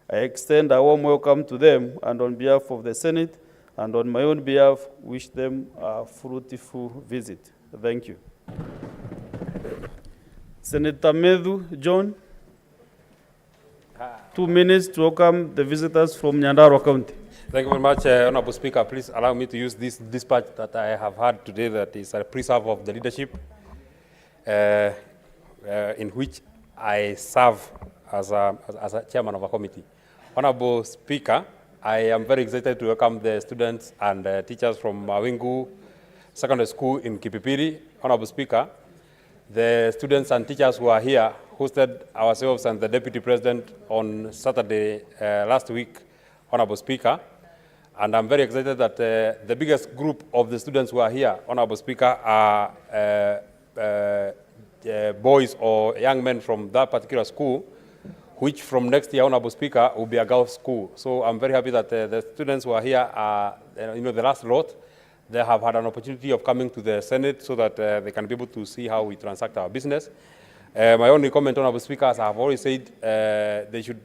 I extend a warm welcome to them, and on behalf of the Senate and on my own behalf, wish them a fruitful visit. Thank you. Senator Medhu John, 2 minutes to welcome the visitors from Nyandarua County. Thank you very much, Honorable Speaker. Please allow me to use this dispatch that I have had today that is a preserve of the leadership in which I serve as a chairman of a committee. Honorable Speaker, I am very excited to welcome the students and teachers from Mawingu Secondary School in Kipipiri. Honorable Speaker, the students and teachers who are here hosted ourselves and the Deputy President on Saturday last week, Honorable Speaker. And I'm very excited that the biggest group of the students who are here, Honorable Speaker, are boys or young men from that particular school, which from next year, Honorable Speaker, will be a girls' school. So I'm very happy that the students who are here are, the last lot. They have had an opportunity of coming to the Senate so that they can be able to see how we transact our business. My only comment, Honorable Speaker, as I have always said, they should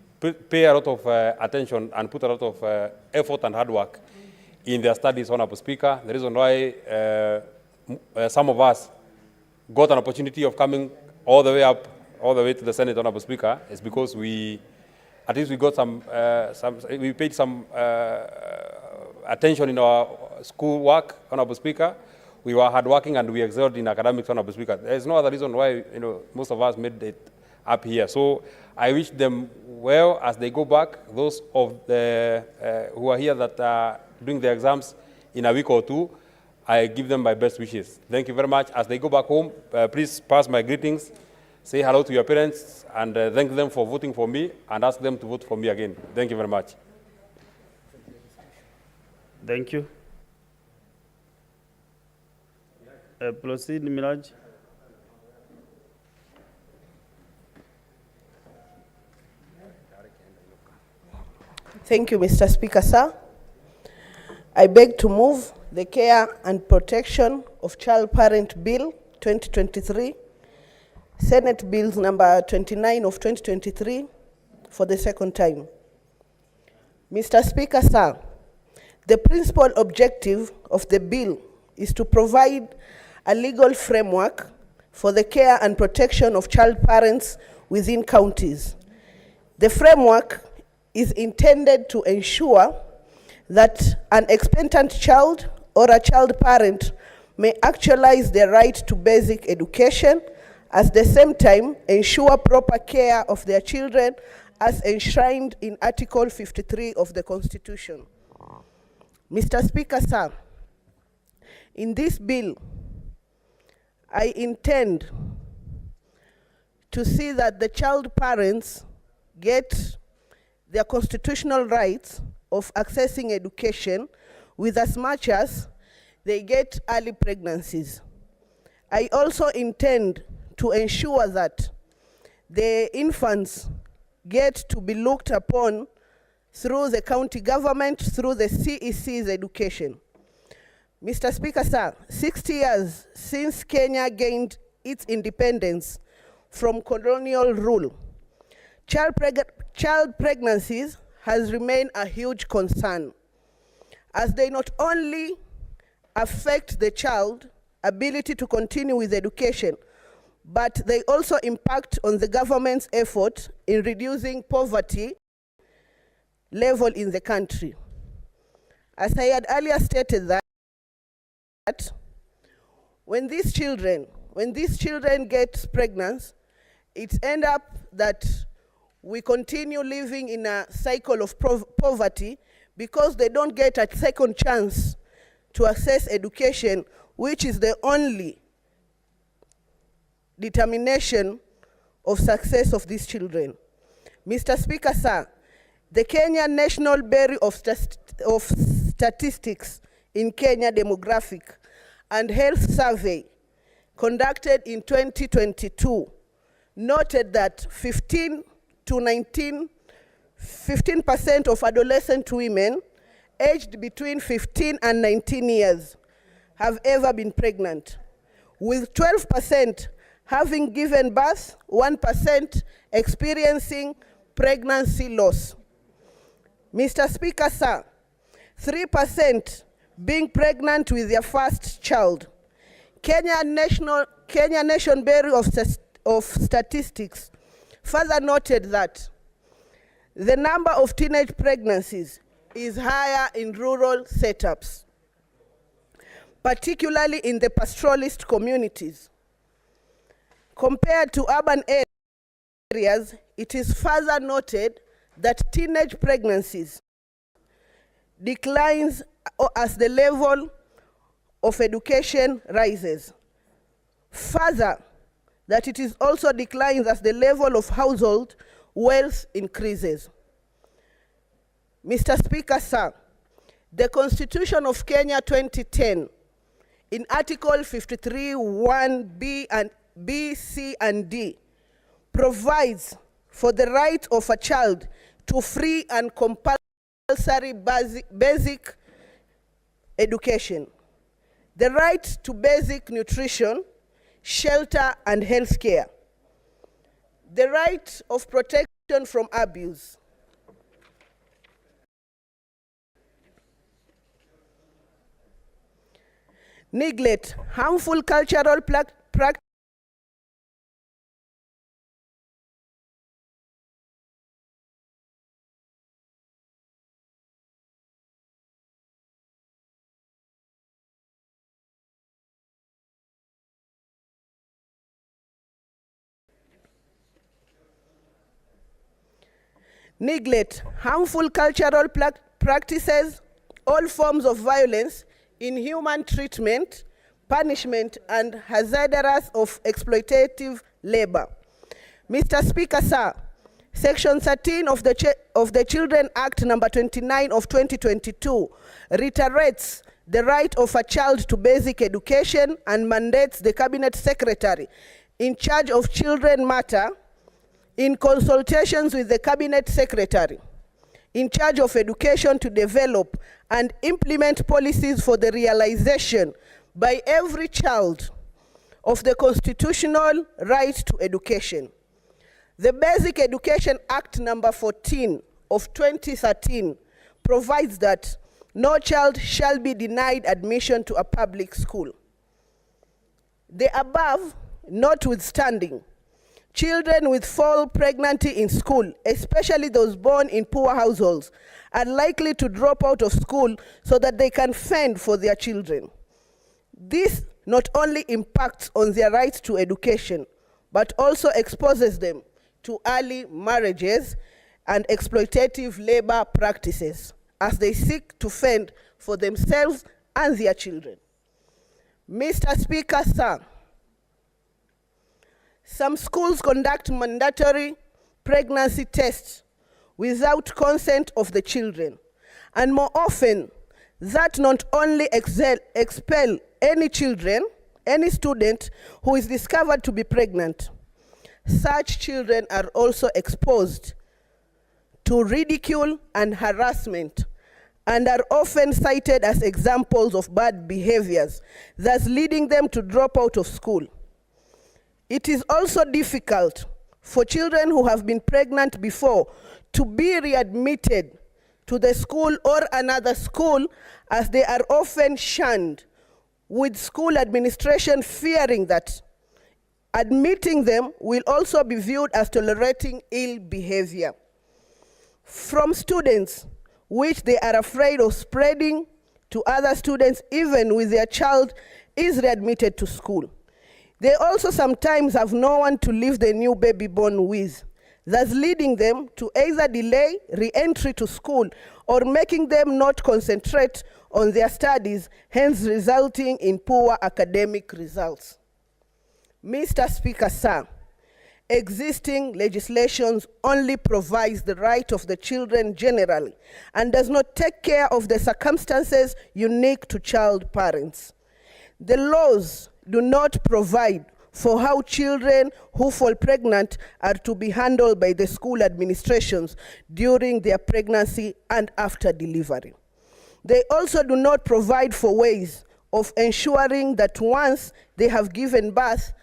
pay a lot of attention and put a lot of effort and hard work in their studies, Honorable Speaker. The reason why some of us got an opportunity of coming all the way to the Senate, Honorable Speaker, is because we got we paid some attention in our school work, Honorable Speaker. We were hardworking and we excelled in academics, Honorable Speaker. There is no other reason why most of us made it up here. So I wish them well as they go back. Those of the who are here that are doing the exams in a week or 2, I give them my best wishes. Thank you very much. As they go back home, please pass my greetings, say hello to your parents, and thank them for voting for me, and ask them to vote for me again. Thank you very much. Thank you. Proceed, Miraj. Thank you, Mr. Speaker, sir. I beg to move the Care and Protection of Child Parent Bill 2023, Senate Bills number 29 of 2023, for the second time. Mr. Speaker, sir, the principal objective of the bill is to provide a legal framework for the care and protection of child parents within counties. The framework is intended to ensure that an expectant child or a child parent may actualize their right to basic education, at the same time ensure proper care of their children as enshrined in Article 53 of the Constitution. Mr. Speaker, sir, in this bill, I intend to see that the child parents get their constitutional rights of accessing education with as much as they get early pregnancies. I also intend to ensure that the infants get to be looked upon through the county government, through the CEC's education. Mr. Speaker, sir, 60 years since Kenya gained its independence from colonial rule, child pregnancies has remained a huge concern, as they not only affect the child, ability to continue with education, but they also impact on the government's effort in reducing poverty level in the country. As I had earlier stated that when these children get pregnant, it ends up that we continue living in a cycle of poverty because they don't get a second chance to access education, which is the only determination of success of these children. Mr. Speaker, sir, the Kenya National Bureau of Statistics in Kenya Demographic and Health Survey conducted in 2022 noted that 15% of adolescent women aged between 15 and 19 years have ever been pregnant, with 12% having given birth, 1% experiencing pregnancy loss. Mr. Speaker, sir, 3% being pregnant with their first child. Kenya National Bureau of Statistics further noted that the number of teenage pregnancies is higher in rural setups, particularly in the pastoralist communities. Compared to urban areas, it is further noted that teenage pregnancies declines as the level of education rises. Further, that it is also declines as the level of household wealth increases. Mr. Speaker, sir, the Constitution of Kenya 2010, in Article 53, 1B and B, C, and D, provides for the right of a child to free and compulsory basic education, the right to basic nutrition, shelter, and health care, the right of protection from abuse, neglect, harmful cultural practices, practices, all forms of violence, inhuman treatment, punishment, and hazardous of exploitative labor. Mr. Speaker, sir, Section 13 of the Children Act number 29 of 2022 reiterates the right of a child to basic education and mandates the Cabinet Secretary in charge of children matter, in consultations with the Cabinet Secretary in charge of education, to develop and implement policies for the realization by every child of the constitutional right to education. The Basic Education Act number 14 of 2013 provides that no child shall be denied admission to a public school. The above notwithstanding, children with fall pregnancy in school, especially those born in poor households, are likely to drop out of school so that they can fend for their children. This not only impacts on their right to education, but also exposes them to early marriages and exploitative labor practices as they seek to fend for themselves and their children. Mr. Speaker, sir, some schools conduct mandatory pregnancy tests without consent of the children, and more often, that not only expel any student who is discovered to be pregnant, such children are also exposed to ridicule and harassment and are often cited as examples of bad behaviors, thus leading them to drop out of school. It is also difficult for children who have been pregnant before to be readmitted to the school or another school, as they are often shunned with school administration fearing that admitting them will also be viewed as tolerating ill behavior from students, which they are afraid of spreading to other students even with their child is readmitted to school. They also sometimes have no one to leave the new baby born with, thus leading them to either delay re-entry to school or making them not concentrate on their studies, hence resulting in poor academic results. Mr. Speaker, sir, existing legislation only provides the right of the children generally and does not take care of the circumstances unique to child parents. The laws do not provide for how children who fall pregnant are to be handled by the school administrations during their pregnancy and after delivery. They also do not provide for ways of ensuring that once they have given birth,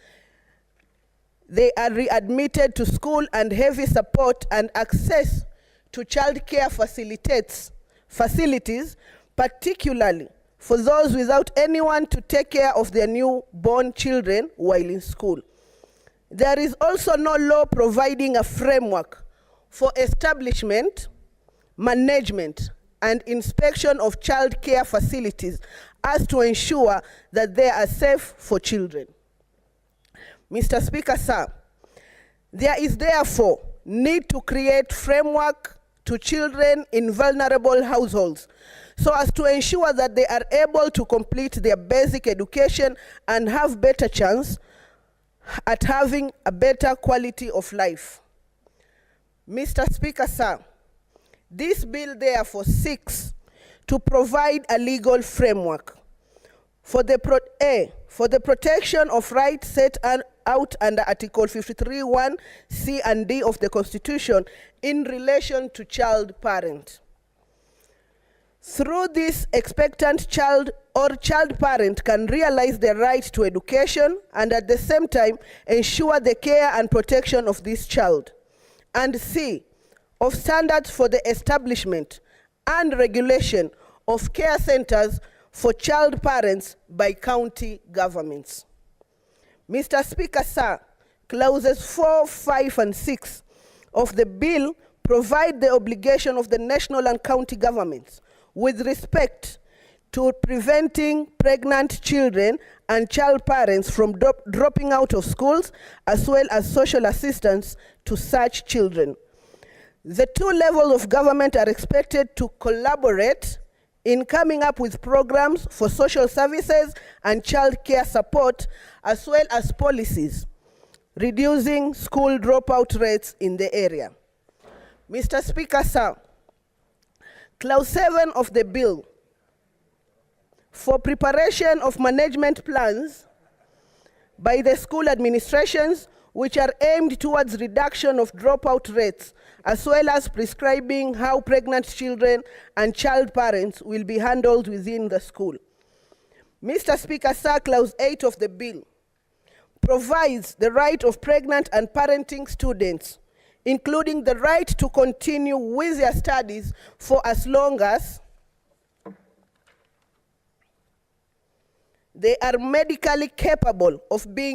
they are readmitted to school and heavy support and access to child care facilities, particularly for those without anyone to take care of their newborn children while in school. There is also no law providing a framework for establishment, management, and inspection of child care facilities as to ensure that they are safe for children. Mr. Speaker, sir, there is therefore need to create framework to children in vulnerable households so as to ensure that they are able to complete their basic education and have better chance at having a better quality of life. Mr. Speaker, sir, this bill therefore seeks to provide a legal framework for the protection of rights set out under Article 53(1) C and D of the Constitution in relation to child parent. Through this, expectant child or child parent can realize their right to education and at the same time ensure the care and protection of this child. And C, of standards for the establishment and regulation of care centers for child parents by county governments. Mr. Speaker, sir, clauses 4, 5, and 6 of the bill provide the obligation of the national and county governments with respect to preventing pregnant children and child parents from dropping out of schools, as well as social assistance to such children. The two levels of government are expected to collaborate in coming up with programs for social services and child care support, as well as policies reducing school dropout rates in the area. Mr. Speaker, sir, Clause 7 of the bill for preparation of management plans by the school administrations which are aimed towards reduction of dropout rates, as well as prescribing how pregnant children and child parents will be handled within the school. Mr. Speaker, sir, Clause 8 of the bill provides the right of pregnant and parenting students, including the right to continue with their studies for as long as they are medically capable of being